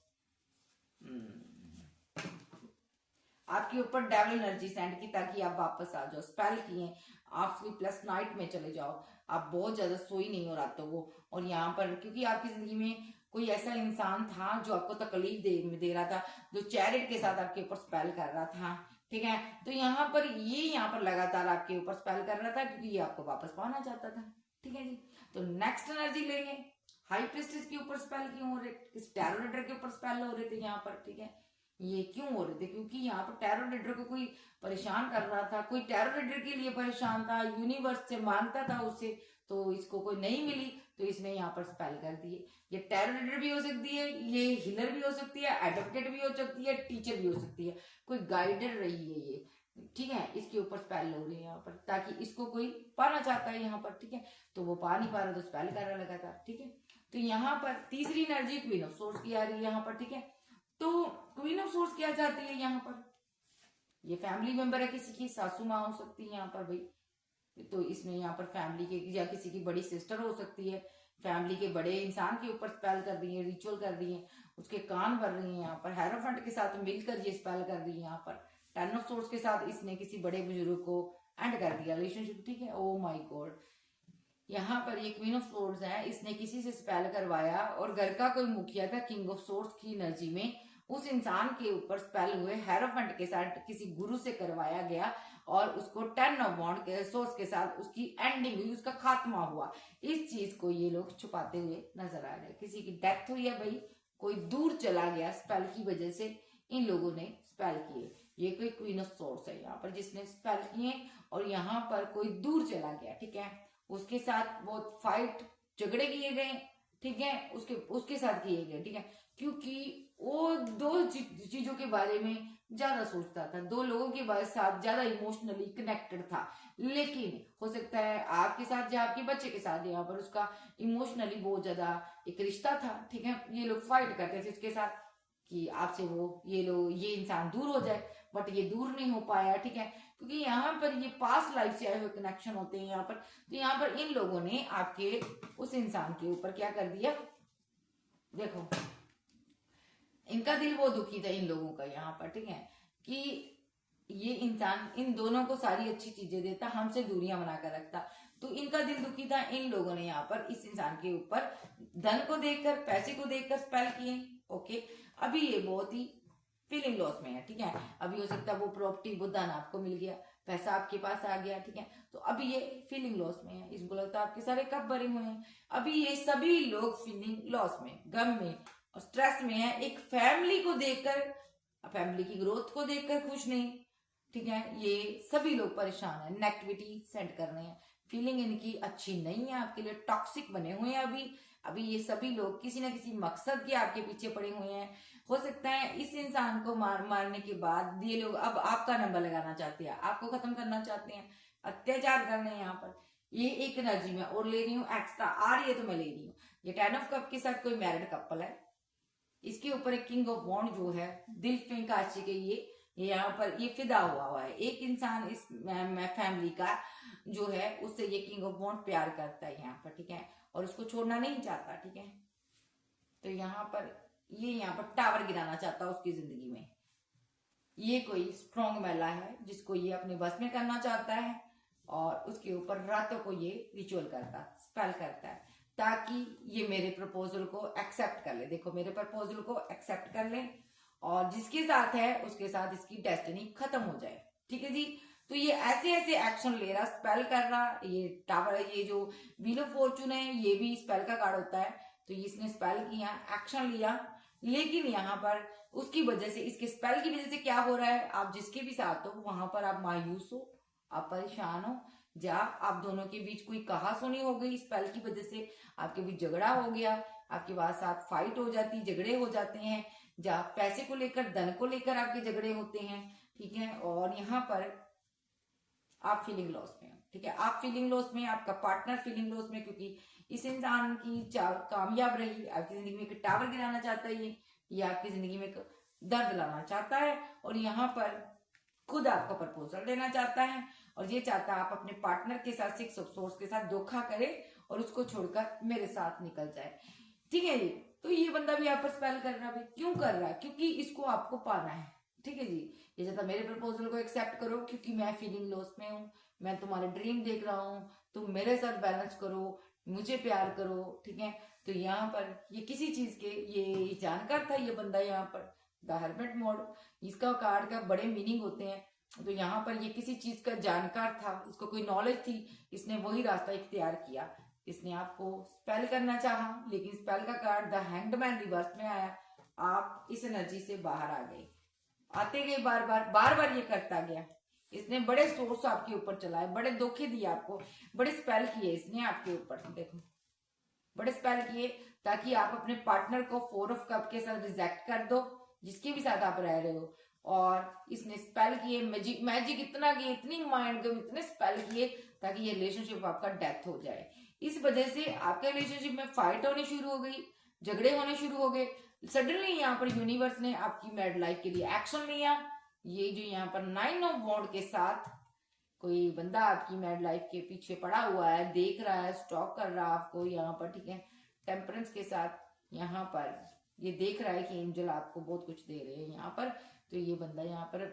Speaker 1: आपके ऊपर डेविल एनर्जी सेंड की, ताकि आप वापस आ जाओ। स्पेल किए, आप प्लस नाइट में चले जाओ, आप बहुत ज्यादा सोई नहीं हो रातों को। और यहाँ पर क्योंकि आपकी जिंदगी में कोई ऐसा इंसान था जो आपको तकलीफ दे रहा था, जो चैरिट के साथ आपके ऊपर स्पेल कर रहा था, ठीक है। तो यहाँ पर ये यहाँ पर लगातार आपके ऊपर स्पेल कर रहा था, क्योंकि ये आपको वापस पाना चाहता था, ठीक है जी। तो नेक्स्ट एनर्जी लेंगे, हाई प्रिस्टेस के ऊपर स्पेल क्यों हो रहे, किस टैरो रीडर के ऊपर स्पेल हो रहे थे यहाँ पर, ठीक है। ये क्यों हो रहे थे, क्योंकि यहाँ पर टैरो रीडर को कोई परेशान कर रहा था, कोई टैरो रीडर के लिए परेशान था, यूनिवर्स से मांगता था उससे, तो इसको कोई नहीं मिली, तो इसने यहाँ पर स्पेल कर दिए। ये टैरो रीडर भी हो सकती है, ये हीलर भी हो सकती है, एडवोकेट भी हो सकती है, टीचर भी हो सकती है, कोई गाइडर रही है ये, ठीक है। इसके ऊपर स्पेल हो रहे हैं यहाँ पर, ताकि इसको कोई पाना चाहता है यहाँ पर, ठीक है, तो वो पा नहीं पा रहा, तो स्पेल कर रहा लगातार, ठीक है। तो यहाँ पर तीसरी एनर्जी क्वीन ऑफ सोर्स की आ रही है यहाँ पर, ठीक है। तो क्वीन ऑफ सोर्स क्या चाहती है यहाँ पर, ये फैमिली मेंबर है, किसी की सासू माँ हो सकती है यहाँ पर भाई, तो इसमें यहाँ पर फैमिली के या किसी की बड़ी सिस्टर हो सकती है, फैमिली के बड़े इंसान के ऊपर स्पेल कर रही है, रिचुअल कर रही है, उसके कान भर रही है यहाँ पर, हेरोफेंट के साथ मिलकर ये स्पेल कर रही है यहाँ पर। 10 ऑफ सोर्स के साथ इसने किसी बड़े बुजुर्ग को एंड कर दिया रिलेशनशिप, ठीक है। ओ माय गॉड, यहाँ पर ये क्वीन ऑफ सोर्स है, इसने किसी से स्पेल करवाया, और घर का कोई मुखिया था किंग ऑफ सोर्स की एनर्जी में, उस इंसान के ऊपर स्पेल हुए, हेरोफेंट के साथ किसी गुरु से करवाया गया, और उसको 10 ऑफ वॉन्ड के सोर्स के साथ उसकी एंडिंग हुई, उसका खात्मा हुआ। इस चीज को ये लोग छुपाते हुए नजर आ रहे हैं। किसी की डेथ हुई है भाई, कोई दूर चला गया स्पेल की वजह से, इन लोगों ने स्पेल किए। ये कोई क्वीन ऑफ सोर्स है यहाँ पर जिसने स्पेल किए, और यहाँ पर कोई दूर चला गया, ठीक है, उसके साथ बहुत फाइट झगड़े किए गए, ठीक है, उसके साथ किए गए, ठीक है, क्योंकि वो 2 चीजों के बारे में ज्यादा सोचता था, 2 लोगों के साथ ज्यादा इमोशनली कनेक्टेड था। लेकिन हो सकता है आपके साथ या आपके बच्चे के साथ यहाँ पर उसका इमोशनली बहुत ज्यादा एक रिश्ता था, ठीक है। ये लोग फाइट करते थे उसके साथ कि आपसे ये इंसान दूर हो जाए, बट ये दूर नहीं हो पाया, ठीक है, क्योंकि यहाँ पर ये पास्ट लाइफ से आए हुए कनेक्शन होते हैं यहाँ पर। तो यहाँ पर इन लोगों ने आपके उस इंसान के ऊपर क्या कर दिया, देखो इनका दिल वो दुखी था इन लोगों का यहाँ पर, ठीक है, कि ये इंसान इन दोनों को सारी अच्छी चीजें देता, हमसे दूरियां बनाकर रखता, तो इनका दिल दुखी था। इन लोगों ने यहाँ पर इस इंसान के ऊपर धन को देखकर, पैसे को देखकर स्पेल किए। ओके, अभी ये बहुत ही फीलिंग लॉस में है, ठीक है। अभी हो सकता है वो प्रॉपर्टी, वो धन आपको मिल गया, पैसा आपके पास आ गया, ठीक है। तो अभी ये फीलिंग लॉस में है, इसको लगता है आपके सारे कप भरे हुए हैं। अभी ये सभी लोग फीलिंग लॉस में, गम में और स्ट्रेस में है। एक फैमिली को देखकर, फैमिली की ग्रोथ को देखकर खुश नहीं, ठीक है। ये सभी लोग परेशान है, नेगेटिविटी सेंड कर रहे हैं, फीलिंग इनकी अच्छी नहीं है, आपके लिए टॉक्सिक बने हुए हैं। अभी ये सभी लोग किसी ना किसी मकसद के आपके पीछे पड़े हुए हैं। हो सकता है इस इंसान को मारने के बाद ये लोग अब आपका नंबर लगाना चाहते हैं, आपको खत्म करना चाहते हैं, अत्याचार करने हैं यहाँ पर। ये एक एनर्जी में और ले रही हूँ, एक्स्ट्रा आ रही है तो मैं ले रही हूँ। ये 10 ऑफ कप के साथ कोई मैरिड कपल है, इसके ऊपर एक किंग ऑफ वॉन्ड जो है, दिल फेंक आशिक है ये यहाँ पर, ये फिदा हुआ है। एक इंसान इस फैमिली का जो है, उससे ये किंग ऑफ वॉन्ड प्यार करता है यहाँ पर, ठीक है, और उसको छोड़ना नहीं चाहता, ठीक है। तो यहाँ पर ये यहाँ पर टावर गिराना चाहता है उसकी जिंदगी में। ये कोई स्ट्रॉन्ग महिला है जिसको ये अपने बस में करना चाहता है, और उसके ऊपर रातों को ये रिचुअल करता है, स्पेल करता है, ताकि ये मेरे प्रपोजल को एक्सेप्ट कर ले। देखो, मेरे प्रपोजल को एक्सेप्ट कर ले और जिसके साथ है उसके साथ इसकी डेस्टिनी खत्म हो जाए, ठीक है जी। तो ये ऐसे ऐसे एक्शन ले रहा, स्पेल कर रहा। ये टावर, ये जो व्हील ऑफ फॉर्चून है, ये भी स्पेल का कार्ड होता है। तो इसने स्पेल किया, एक्शन लिया, लेकिन यहाँ पर उसकी वजह से, इसके स्पेल की वजह से क्या हो रहा है, आप जिसके भी साथ हो वहां पर आप मायूस हो, आप परेशान हो, या आप दोनों के बीच कोई कहा सुनी हो गई, स्पेल की वजह से आपके बीच झगड़ा हो गया, आपके पास साथ फाइट हो जाती, झगड़े हो जाते हैं, या पैसे को लेकर, धन को लेकर आपके झगड़े होते हैं, ठीक है। और यहाँ पर आप फीलिंग लॉस में हो, ठीक है, आप फीलिंग लॉस में, आपका पार्टनर फीलिंग लॉस में, क्योंकि इस इंसान की कामयाब रही, आपकी जिंदगी में एक टावर गिराना चाहता है ये आपकी जिंदगी में एक दर्द लाना चाहता है, और यहाँ पर खुद आपको प्रपोजल देना चाहता है, और ये चाहता है आप अपने पार्टनर के साथ, 6 ऑफ सोर्स के साथ धोखा करे और उसको छोड़कर मेरे साथ निकल जाए, ठीक है जी। तो ये बंदा भी यहाँ पर स्पेल कर रहा है, क्यों कर रहा है, क्योंकि इसको आपको पाना है, ठीक है जी। ये चाहता मेरे प्रपोजल को एक्सेप्ट करो, क्योंकि मैं फीलिंग लॉस में हूँ, मैं तुम्हारे ड्रीम देख रहा हूँ, तुम मेरे साथ बैलेंस करो, मुझे प्यार करो, ठीक है। तो यहाँ पर ये किसी चीज के, ये जानकार था ये बंदा यहाँ पर, द हर्मिट मोड, इसका कार्ड का बड़े मीनिंग होते हैं। तो यहाँ पर ये किसी चीज का जानकार था, इसको कोई नॉलेज थी, इसने वही रास्ता इख्तियार किया, इसने आपको स्पेल करना चाहा, लेकिन स्पेल का card the hanged man reverse में आया, आप इस एनर्जी से बाहर आ गए, आते गए, बार बार ये करता गया। इसने बड़े सोर्स आपके ऊपर चलाए, बड़े धोखे दिए आपको, बड़े स्पेल किए इसने आपके ऊपर, देखो बड़े स्पेल किए, ताकि आप अपने पार्टनर को 4 ऑफ कप के साथ रिजेक्ट कर दो, जिसके भी साथ आप रह रहे हो। और इसने स्पेल किए, मैजिक इतना किए, इतनी माइंड गेम, इतने स्पेल किए, ताकि ये रिलेशनशिप आपका डेथ हो जाए। इस वजह से आपके रिलेशनशिप में फाइट होनी शुरू हो गई, झगड़े होने शुरू हो गए। सडनली यहाँ पर यूनिवर्स ने आपकी मैरिड लाइफ के लिए एक्शन लिया। ये जो यहाँ पर 9 ऑफ वॉन्ड के साथ कोई बंदा आपकी मैरिड लाइफ के पीछे पड़ा हुआ है, देख रहा है, स्टॉक कर रहा है आपको यहाँ पर, ठीक है। टेम्परेंस के साथ यहाँ पर ये देख रहा है कि एंजल आपको बहुत कुछ दे रहे हैं यहाँ पर। तो ये बंदा यहाँ पर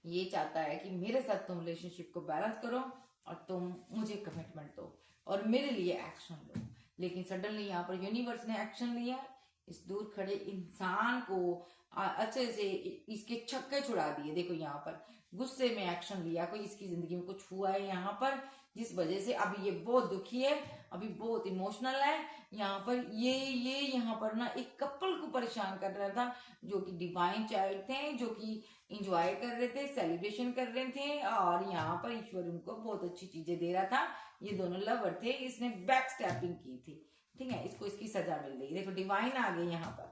Speaker 1: ये चाहता है कि मेरे साथ तुम रिलेशनशिप को बैलेंस करो और तुम मुझे कमिटमेंट दो और मेरे लिए एक्शन लो। लेकिन सडनली यहाँ पर यूनिवर्स ने एक्शन लिया, इस दूर खड़े इंसान को अच्छे से इसके छक्के छुड़ा दिए। देखो यहाँ पर गुस्से में एक्शन लिया, कोई इसकी जिंदगी में कुछ हुआ है यहाँ पर, जिस वजह से अभी ये बहुत दुखी है, अभी बहुत इमोशनल है। यहाँ पर ये यहाँ पर ना एक कपल को परेशान कर रहा था, जो कि डिवाइन चाइल्ड थे, जो कि इंजॉय कर रहे थे, सेलिब्रेशन कर रहे थे, और यहाँ पर ईश्वर उनको बहुत अच्छी चीजें दे रहा था। ये दोनों लवर थे, इसने बैक स्टैपिंग की थी, ठीक है, इसको इसकी सजा मिल रही। देखो डिवाइन आ गई यहाँ पर,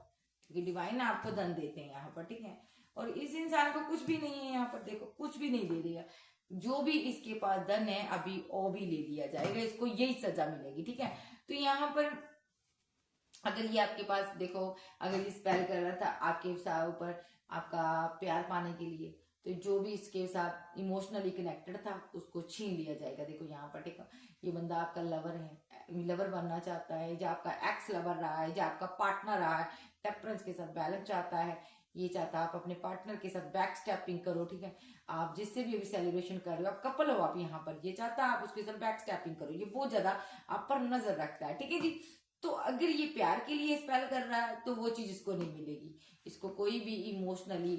Speaker 1: क्योंकि डिवाइन आपको धन देते हैं यहाँ पर, ठीक है। और इस इंसान को कुछ भी नहीं है यहाँ पर, देखो कुछ भी नहीं ले लिया, जो भी इसके पास धन है अभी वो भी ले लिया जाएगा, इसको यही सजा मिलेगी, ठीक है। तो यहाँ पर अगर ये आपके पास, देखो अगर ये स्पेल कर रहा था आपके ऊपर आपका प्यार पाने के लिए, तो जो भी इसके साथ इमोशनली कनेक्टेड था उसको छीन लिया जाएगा। देखो यहाँ पर, ठीक है, ये बंदा आपका लवर है, लवर बनना चाहता है, या आपका एक्स लवर रहा है, या आपका पार्टनर रहा है, टेम्परेंस के साथ बैलेंस चाहता है, ये चाहता है आप अपने पार्टनर के साथ बैक स्टैपिंग करो, ठीक है। आप जिससे भी अभी सेलिब्रेशन कर रहे हो, आप कपल हो आप यहाँ पर, ये चाहता है आप उसके साथ बैक स्टैपिंग करो, ये बहुत ज्यादा आप पर नजर रखता है, ठीक है जी। तो अगर ये प्यार के लिए स्पेल कर रहा है तो वो चीज इसको नहीं मिलेगी, इसको कोई भी इमोशनली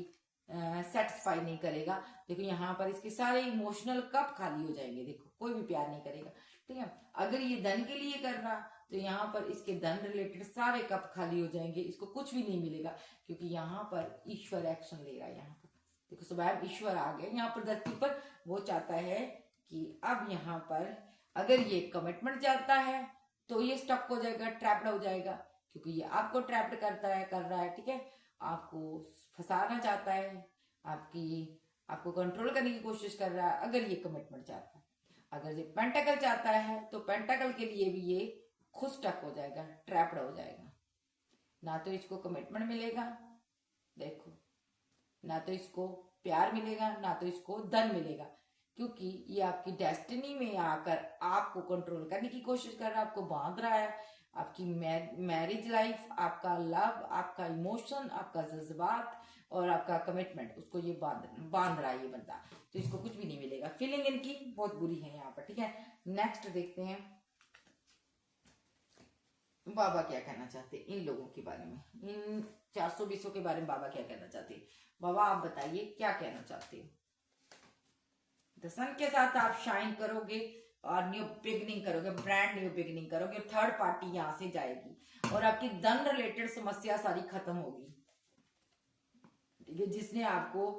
Speaker 1: सेटिस्फाई नहीं करेगा। देखो यहाँ पर इसके सारे इमोशनल कप खाली हो जाएंगे, देखो कोई भी प्यार नहीं करेगा, ठीक है। अगर ये धन के लिए कर रहा तो यहाँ पर इसके धन रिलेटेड सारे कप खाली हो जाएंगे, इसको कुछ भी नहीं मिलेगा, क्योंकि यहाँ पर ईश्वर एक्शन ले रहा है। यहाँ पर देखो स्वयं ईश्वर आ गया यहाँ पर धरती पर। वो चाहता है कि अब यहाँ पर अगर ये कमिटमेंट चाहता है तो ये स्टक हो जाएगा, ट्रैप्ड हो जाएगा, क्योंकि ये आपको ट्रैप्ड करता है, कर रहा है, ठीक है। आपको फंसाना चाहता है, आपको कंट्रोल करने की कोशिश कर रहा है अगर ये कमिटमेंट चाहता है। अगर ये पेंटाकल चाहता है तो पेंटाकल के लिए भी ये खुद स्टक हो जाएगा, ट्रैप्ड हो जाएगा। ना तो इसको कमिटमेंट मिलेगा, देखो, ना तो इसको प्यार मिलेगा, ना तो इसको धन मिलेगा, क्योंकि ये आपकी डेस्टिनी में आकर आपको कंट्रोल करने की कोशिश कर रहा है, आपको बांध रहा है। आपकी मैरिज लाइफ, आपका लव, आपका इमोशन, आपका जज्बात और आपका कमिटमेंट, उसको ये बांध रहा है ये बंदा। तो इसको कुछ भी नहीं मिलेगा, फीलिंग इनकी बहुत बुरी है यहाँ पर, ठीक है। नेक्स्ट देखते हैं बाबा क्या कहना चाहते हैं इन लोगों के बारे में, इन 420 के बारे में बाबा क्या कहना चाहते हैं। बाबा आप बताइए क्या कहना चाहते हैं। द सन के साथ आप शाइन करोगे और न्यू बिगनिंग करोगे, ब्रांड न्यू बिगनिंग करोगे, थर्ड पार्टी यहां से जाएगी और आपकी धन रिलेटेड समस्या सारी खत्म होगी, ठीक है। जिसने आपको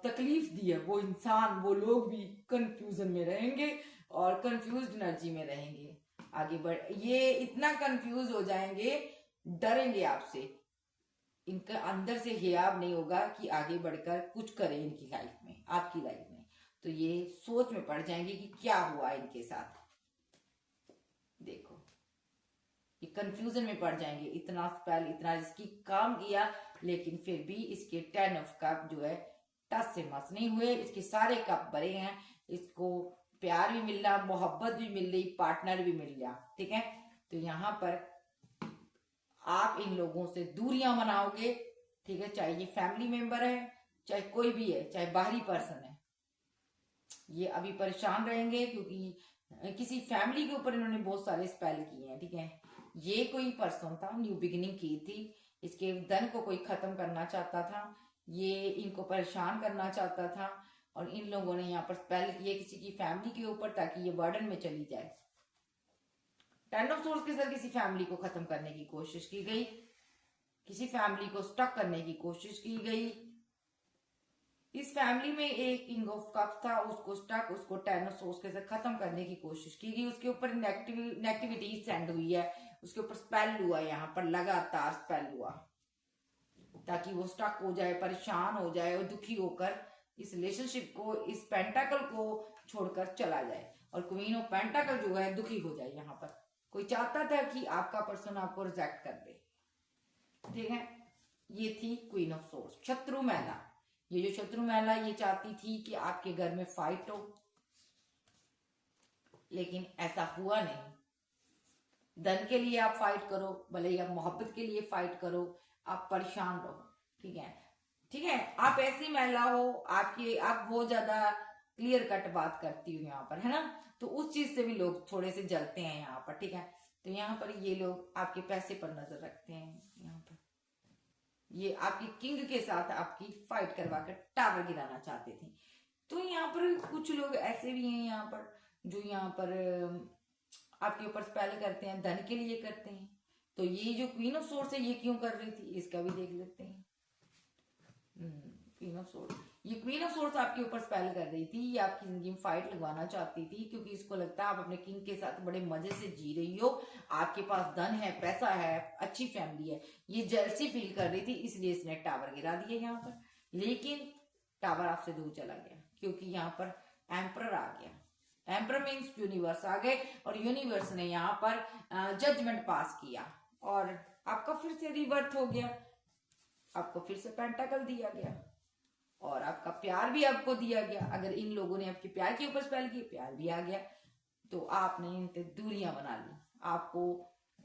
Speaker 1: तकलीफ दी है वो इंसान, वो लोग भी कंफ्यूजन में रहेंगे और कंफ्यूज्ड एनर्जी में रहेंगे। आगे बढ़ ये इतना कंफ्यूज हो जाएंगे, डरेंगे आपसे, इनका अंदर से हियाब नहीं होगा कि आगे बढ़कर कुछ करें इनकी लाइफ में, आपकी लाइफ में। तो ये सोच में पड़ जाएंगे कि क्या हुआ इनके साथ। देखो ये कंफ्यूजन में पड़ जाएंगे, इतना स्पेल, इतना रिस्की काम किया, लेकिन फिर भी इसके 10 ऑफ कप जो है टस से मस नहीं हुए, इसके सारे कप भरे हैं, इसको प्यार भी मिल रहा, मोहब्बत भी मिल रही, पार्टनर भी मिल रहा, ठीक है। तो यहाँ पर आप इन लोगों से दूरियां बनाओगे, ठीक है। चाहे ये फैमिली मेंबर है, चाहे कोई भी है, चाहे बाहरी पर्सन है, ये अभी परेशान रहेंगे क्योंकि किसी फैमिली के ऊपर इन्होंने बहुत सारे स्पेल किए हैं, ठीक है। ये कोई पर्सन था, न्यू बिगिनिंग की थी, इसके धन को कोई खत्म करना चाहता था, ये इनको परेशान करना चाहता था और इन लोगों ने यहाँ पर स्पेल किए किसी की फैमिली के ऊपर ताकि ये बर्डन में चली जाए। 10 ऑफ सोर्स के साथ किसी फैमिली को खत्म करने की कोशिश की गई, किसी फैमिली को स्टक करने की कोशिश की गई। इस फैमिली में एक किंग ऑफ कप था, उसको स्टक, उसको 10 ऑफ सोर्स के साथ खत्म करने की कोशिश की गई। उसके ऊपर नेगेटिविटी सेंड हुई है, उसके ऊपर स्पेल हुआ, यहाँ पर लगातार स्पेल हुआ ताकि वो स्टक हो जाए, परेशान हो जाए और दुखी होकर इस रिलेशनशिप को, इस पेंटाकल को छोड़कर चला जाए। और क्वीन ऑफ पेंटाकल जो है दुखी हो जाए। यहाँ पर कोई चाहता था कि आपका पर्सन आपको रिजेक्ट कर दे, ठीक है। ये थी क्वीन ऑफ सोर्स, शत्रु महिला। ये जो शत्रु महिला ये चाहती थी कि आपके घर में फाइट हो, लेकिन ऐसा हुआ नहीं। धन के लिए आप फाइट करो, भले ही आप मोहब्बत के लिए फाइट करो, आप परेशान रहो, ठीक है, ठीक है। आप ऐसी महिला हो, आप बहुत ज्यादा क्लियर कट बात करती हो यहाँ पर, है ना। तो उस चीज से भी लोग थोड़े से जलते हैं यहाँ पर, ठीक है। तो यहाँ पर ये लोग आपके पैसे पर नजर रखते हैं। यहाँ पर ये आपकी किंग के साथ आपकी फाइट करवाकर टावर गिराना चाहते थे। तो यहाँ पर कुछ लोग ऐसे भी हैं यहाँ पर जो यहाँ पर आपके ऊपर स्पेल करते हैं, धन के लिए करते हैं। तो ये जो क्वीन ऑफ सोर्स है ये क्यों कर रही थी, इसका भी देख लेते हैं। क्वीन ऑफ सोर्स, ये क्वीन ऑफ सोर्स आपके ऊपर स्पेल कर रही थी, ये आपकी जिंदगी में फाइट लगवाना चाहती थी, क्योंकि इसको लगता है आप अपने किंग के साथ बड़े मजे से जी रही हो, आपके पास धन है, पैसा है, अच्छी फैमिली है। ये जेलसी फील कर रही थी, इसलिए इसने टावर गिरा दिया यहाँ पर। लेकिन टावर आपसे दूर चला गया क्योंकि यहाँ पर एम्परर आ गया। एम्परर मीन्स यूनिवर्स आ गए और यूनिवर्स ने यहाँ पर जजमेंट पास किया और आपका फिर से रिवर्थ हो गया, आपको फिर से पेंटाकल दिया गया और आपका प्यार भी आपको दिया गया। अगर इन लोगों ने आपके प्यार के ऊपर स्पेल किया, प्यार भी आ गया, तो आपने इनसे दूरियां बना ली, आपको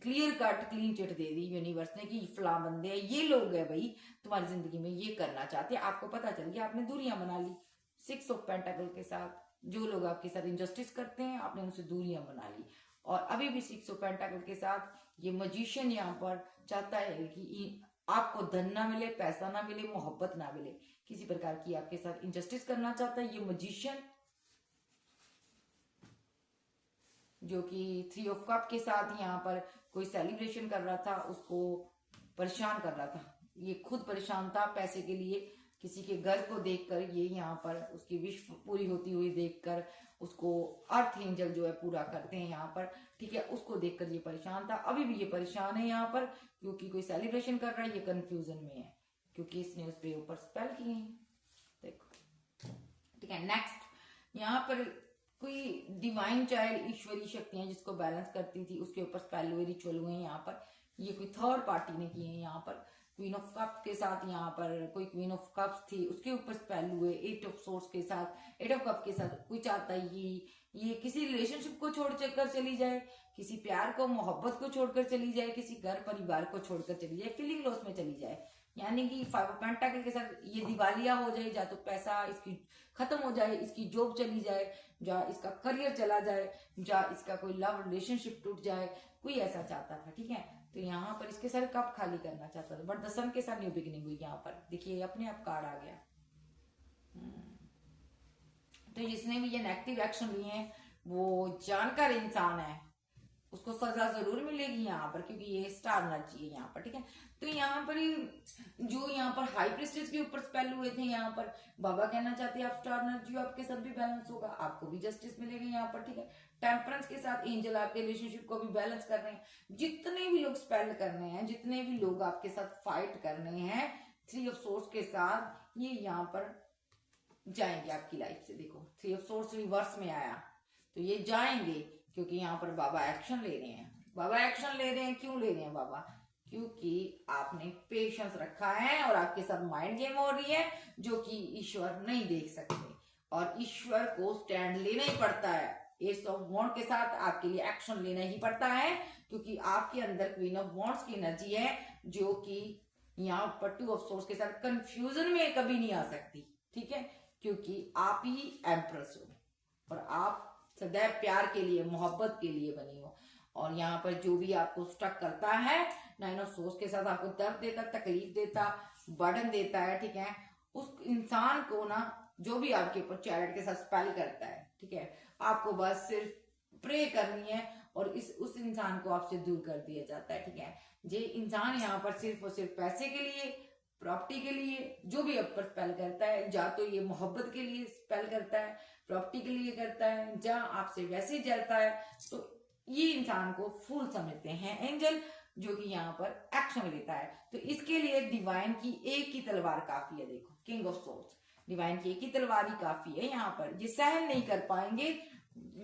Speaker 1: क्लियर कट क्लीन चिट दे दी यूनिवर्स ने कि फला बंदे हैं, ये लोग है भाई तुम्हारी जिंदगी में ये करना चाहते हैं, आपको पता चल गया, आपने दूरियां बना ली 6 ऑफ पेंटाकल के साथ। जो लोग आपके साथ इंजस्टिस करते हैं आपने उनसे दूरियां बना ली। और अभी भी 6 ऑफ पेंटाकल के साथ ये मजिशियन यहाँ पर चाहता है कि आपको धन ना मिले, पैसा ना मिले, मोहब्बत ना मिले, किसी प्रकार की आपके साथ इंजस्टिस करना चाहता है ये मजिशियन, जो कि 3 ऑफ कप के साथ यहाँ पर कोई सेलिब्रेशन कर रहा था, उसको परेशान कर रहा था, ये खुद परेशान था पैसे के लिए, किसी के घर को देखकर, ये यहाँ पर उसकी विश पूरी होती हुई देखकर उसको अर्थ एंजल जो है पूरा करते हैं यहाँ पर, ठीक है, उसको देखकर ये परेशान था, अभी भी ये परेशान है यहाँ पर क्योंकि कोई सेलिब्रेशन कर रहा है, ये कंफ्यूजन में है क्योंकि इसने उस पर ऊपर स्पेल किए हैं, देखो, ठीक है। नेक्स्ट यहाँ पर कोई डिवाइन चाइल्ड ईश्वरीय शक्तियां जिसको बैलेंस करती थी उसके ऊपर स्पेल हुए, रिचुअल हुए यहाँ पर, ये कोई थर्ड पार्टी ने किए हैं यहाँ पर। क्वीन ऑफ कप्स के साथ यहाँ पर कोई क्वीन ऑफ कप्स थी उसके ऊपर स्पेल हुए, 8 ऑफ सोर्स के साथ, 8 ऑफ कप के साथ कोई चाहता है ये किसी रिलेशनशिप को छोड़कर चली जाए, किसी प्यार को मोहब्बत को छोड़कर चली जाए, किसी घर परिवार को छोड़कर चली जाए, फीलिंग लॉस में चली जाए, यानी कि 5 ऑफ पेंटाकल के साथ ये दिवालिया हो जाए, या तो पैसा इसकी खत्म हो जाए, इसकी जॉब चली जाए, या इसका करियर चला जाए, या इसका कोई लव रिलेशनशिप टूट जाए, कोई ऐसा चाहता था, ठीक है। तो यहाँ पर इसके सारे कप खाली करना चाहता था, बट द सन के साथ न्यू बिगिनिंग हुई यहाँ पर, देखिए अपने आप कार्ड आ गया। तो जिसने भी ये नेगेटिव एक्शन लिए हैं वो जानकार इंसान है, उसको सजा जरूर मिलेगी यहाँ पर क्योंकि ये स्टार एनर्जी है यहाँ पर, ठीक है। तो यहाँ पर जो यहाँ पर हाई प्रिस्टेस के ऊपर स्पेल हुए थे, यहाँ पर बाबा कहना चाहते हैं आप स्टार एनर्जी आपके साथ भी बैलेंस होगा, आपको भी जस्टिस मिलेगी यहाँ पर, ठीक है। टेम्परेंस के साथ एंजल आपके रिलेशनशिप को भी बैलेंस कर रहे हैं, जितने भी लोग स्पेल करने हैं, जितने भी लोग आपके साथ फाइट करने हैं 3 ऑफ सोर्स के साथ, ये यहाँ पर जाएंगे आपकी लाइफ से। देखो 3 ऑफ सोर्स रिवर्स में आया तो ये जाएंगे क्योंकि यहाँ पर बाबा एक्शन ले रहे हैं, बाबा एक्शन ले रहे हैं, क्यों ले रहे हैं बाबा, क्योंकि आपने पेशेंस रखा है और आपके साथ माइंड गेम हो रही है जो कि ईश्वर नहीं देख सकते, और ईश्वर को स्टैंड लेना ही पड़ता है, एस ऑफ वॉन्ड के साथ आपके लिए एक्शन लेना ही पड़ता है क्योंकि आपके अंदर क्वीन ऑफ वॉन्ड्स की एनर्जी है जो कि यहाँ पर 2 ऑफ सोर्स के साथ कंफ्यूजन में कभी नहीं आ सकती, ठीक है, क्योंकि आप ही एम्प्रेस हो और आप सदैव प्यार के लिए मोहब्बत के लिए बनी हो। और यहाँ पर जो भी आपको स्टक करता है 9 ऑफ सोर्स के साथ, आपको दर्द देता, तकलीफ देता, बर्डन देता है, ठीक है, उस इंसान को ना जो भी आपके ऊपर चैरिट के साथ स्पेल करता है, ठीक है, आपको बस सिर्फ प्रे करनी है और उस इंसान को आपसे दूर कर दिया जाता है, ठीक है। ये इंसान यहाँ पर सिर्फ और सिर्फ पैसे के लिए, प्रॉपर्टी के लिए जो भी आप पर स्पेल करता है, या तो ये मोहब्बत के लिए स्पेल करता है, प्रॉपर्टी के लिए करता है, या आपसे वैसे जलता है, तो ये इंसान को फूल समझते हैं एंजल जो कि यहाँ पर एक्शन लेता है। तो इसके लिए डिवाइन की एक ही तलवार काफी है, देखो किंग ऑफ सोर्स, डिवाइन की एक ही तलवार ही काफी है यहाँ पर, ये सहन नहीं कर पाएंगे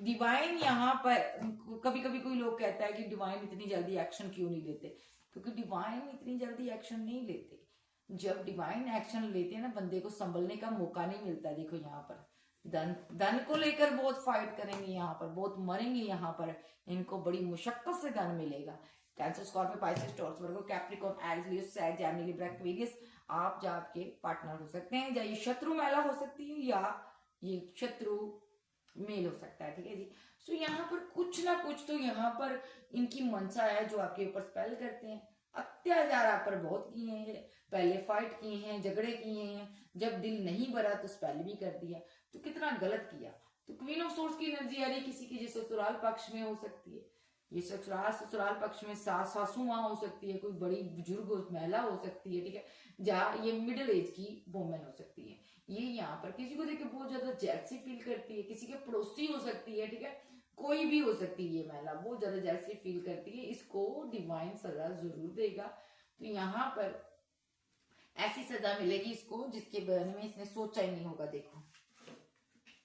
Speaker 1: डिवाइन यहाँ पर। कभी कभी कोई लोग कहता है कि डिवाइन इतनी जल्दी एक्शन क्यों नहीं लेते, क्योंकि डिवाइन इतनी जल्दी एक्शन नहीं लेते, जब डिवाइन एक्शन लेते हैं ना बंदे को संभलने का मौका नहीं मिलता। देखो यहाँ पर धन को लेकर बहुत फाइट करेंगे, यहाँ पर बहुत मरेंगे, यहाँ पर इनको बड़ी मुशक्कत से धन मिलेगा। कैंसर, स्कॉर्पियो, पाइसेस, टॉरस, वर्गो, कैप्रिकॉर्न, एरीज, लियो, सैज, जेमिनी, लिब्रा, एक्वेरियस, आप या आपके पार्टनर हो सकते हैं, या ये शत्रु महिला हो सकती है या ये शत्रु मेल हो सकता है, ठीक है जी। सो यहाँ पर कुछ ना कुछ तो यहाँ पर इनकी मनसा है जो आपके ऊपर स्पेल करते हैं, अत्याचार आप पर बहुत किए हैं, पहले फाइट किए हैं, झगड़े किए हैं, जब दिल नहीं भरा तो स्पेल भी कर दिया, तो कितना गलत किया। तो क्वीन ऑफ सोर्स की एनर्जी आ रही किसी की जैसे ससुराल पक्ष में हो सकती है, ये ससुराल पक्ष में सासू माँ हो सकती है, कोई बड़ी बुजुर्ग महिला हो सकती है, ठीक है, जहाँ ये मिडिल एज की वुमेन हो सकती है, ये यहाँ पर किसी को देख के बहुत ज्यादा जेलसी फील करती है, किसी के पड़ोसी हो सकती है, ठीक है, कोई भी हो सकती है, ये महिला बहुत ज्यादा जेलसी फील करती है, इसको डिवाइन सजा जरूर देगा। तो यहाँ पर ऐसी सजा मिलेगी इसको जिसके बारे में इसने सोचा ही नहीं होगा। देखो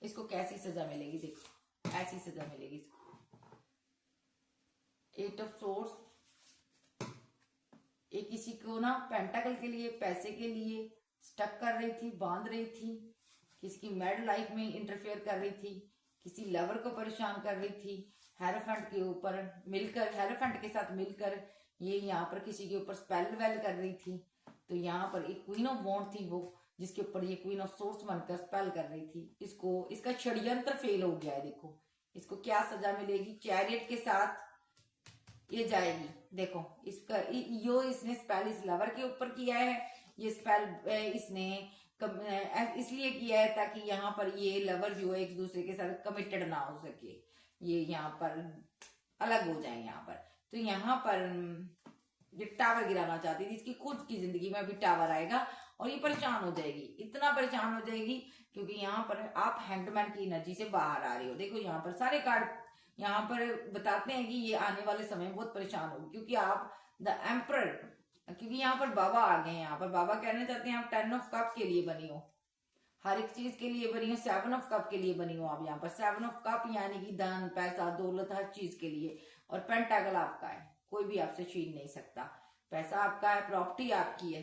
Speaker 1: इसको कैसी सजा मिलेगी, देखो ऐसी सजा मिलेगी इसको। 8 ऑफ सोर्स, ये किसी को ना पेंटाकल के लिए, पैसे के लिए स्टक कर रही थी, बांध रही थी, किसी की मैड लाइफ में इंटरफेयर कर रही थी, किसी लवर को परेशान कर रही थी, हेरोफेंट के ऊपर मिलकर, हेरोफेंट के साथ मिलकर ये यहाँ पर किसी के ऊपर स्पेल वेल कर रही थी। तो यहाँ पर एक क्वीन ऑफ वॉन्ड थी वो, जिसके ऊपर ये क्वीन ऑफ सोर्स बनकर स्पेल कर रही थी। इसको, इसका षड्यंत्र फेल हो गया है। देखो इसको क्या सजा मिलेगी, चैरियट के साथ ये जाएगी। देखो इसका यो इसने स्पेल इस लवर के ऊपर किया है। ये स्पेल इसने इसलिए किया है ताकि यहाँ पर ये लवर जो है एक दूसरे के साथ कमिटेड ना हो सके, ये यहाँ पर अलग हो जाए यहाँ पर। तो यहाँ पर ये टावर गिराना चाहती थी, इसकी खुद की जिंदगी में अभी टावर आएगा और ये परेशान हो जाएगी, इतना परेशान हो जाएगी क्योंकि यहाँ पर आप हैंडमैन की एनर्जी से बाहर आ रहे हो। देखो यहाँ पर सारे कार्ड यहाँ पर बताते हैं कि ये आने वाले समय में बहुत परेशान होगी क्योंकि आप द एम्परर, क्योंकि यहाँ पर बाबा आ गए हैं। यहाँ पर बाबा कहना चाहते हैं आप 10 ऑफ कप के लिए बनी हो, हर एक चीज के लिए बनी हो। 7 ऑफ कप के लिए बनी हो आप यहाँ पर। 7 ऑफ कप यानी कि धन, पैसा, दौलत, हर चीज के लिए। और पेंटागल आपका है, कोई भी आपसे छीन नहीं सकता। पैसा आपका है, प्रॉपर्टी आपकी है,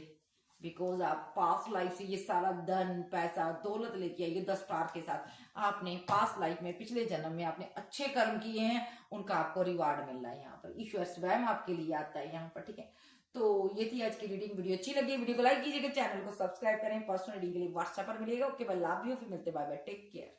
Speaker 1: बिकॉज आप पास्ट लाइफ से ये सारा धन, पैसा, दौलत लेके आइए 10 स्टार के साथ। आपने पास्ट लाइफ में, पिछले जन्म में आपने अच्छे कर्म किए हैं, उनका आपको रिवार्ड मिल रहा है। यहाँ पर ईश्वर स्वयं आपके लिए आता है यहाँ पर, ठीक है। तो ये थी आज की रीडिंग। वीडियो अच्छी लगी वीडियो को लाइक कीजिएगा, चैनल को सब्सक्राइब करें। पर्सनल रीडिंग के लिए व्हाट्सएप पर मिलेगा। ओके बाय, लव यू, फिर मिलते, बाय बाय, टेक केयर।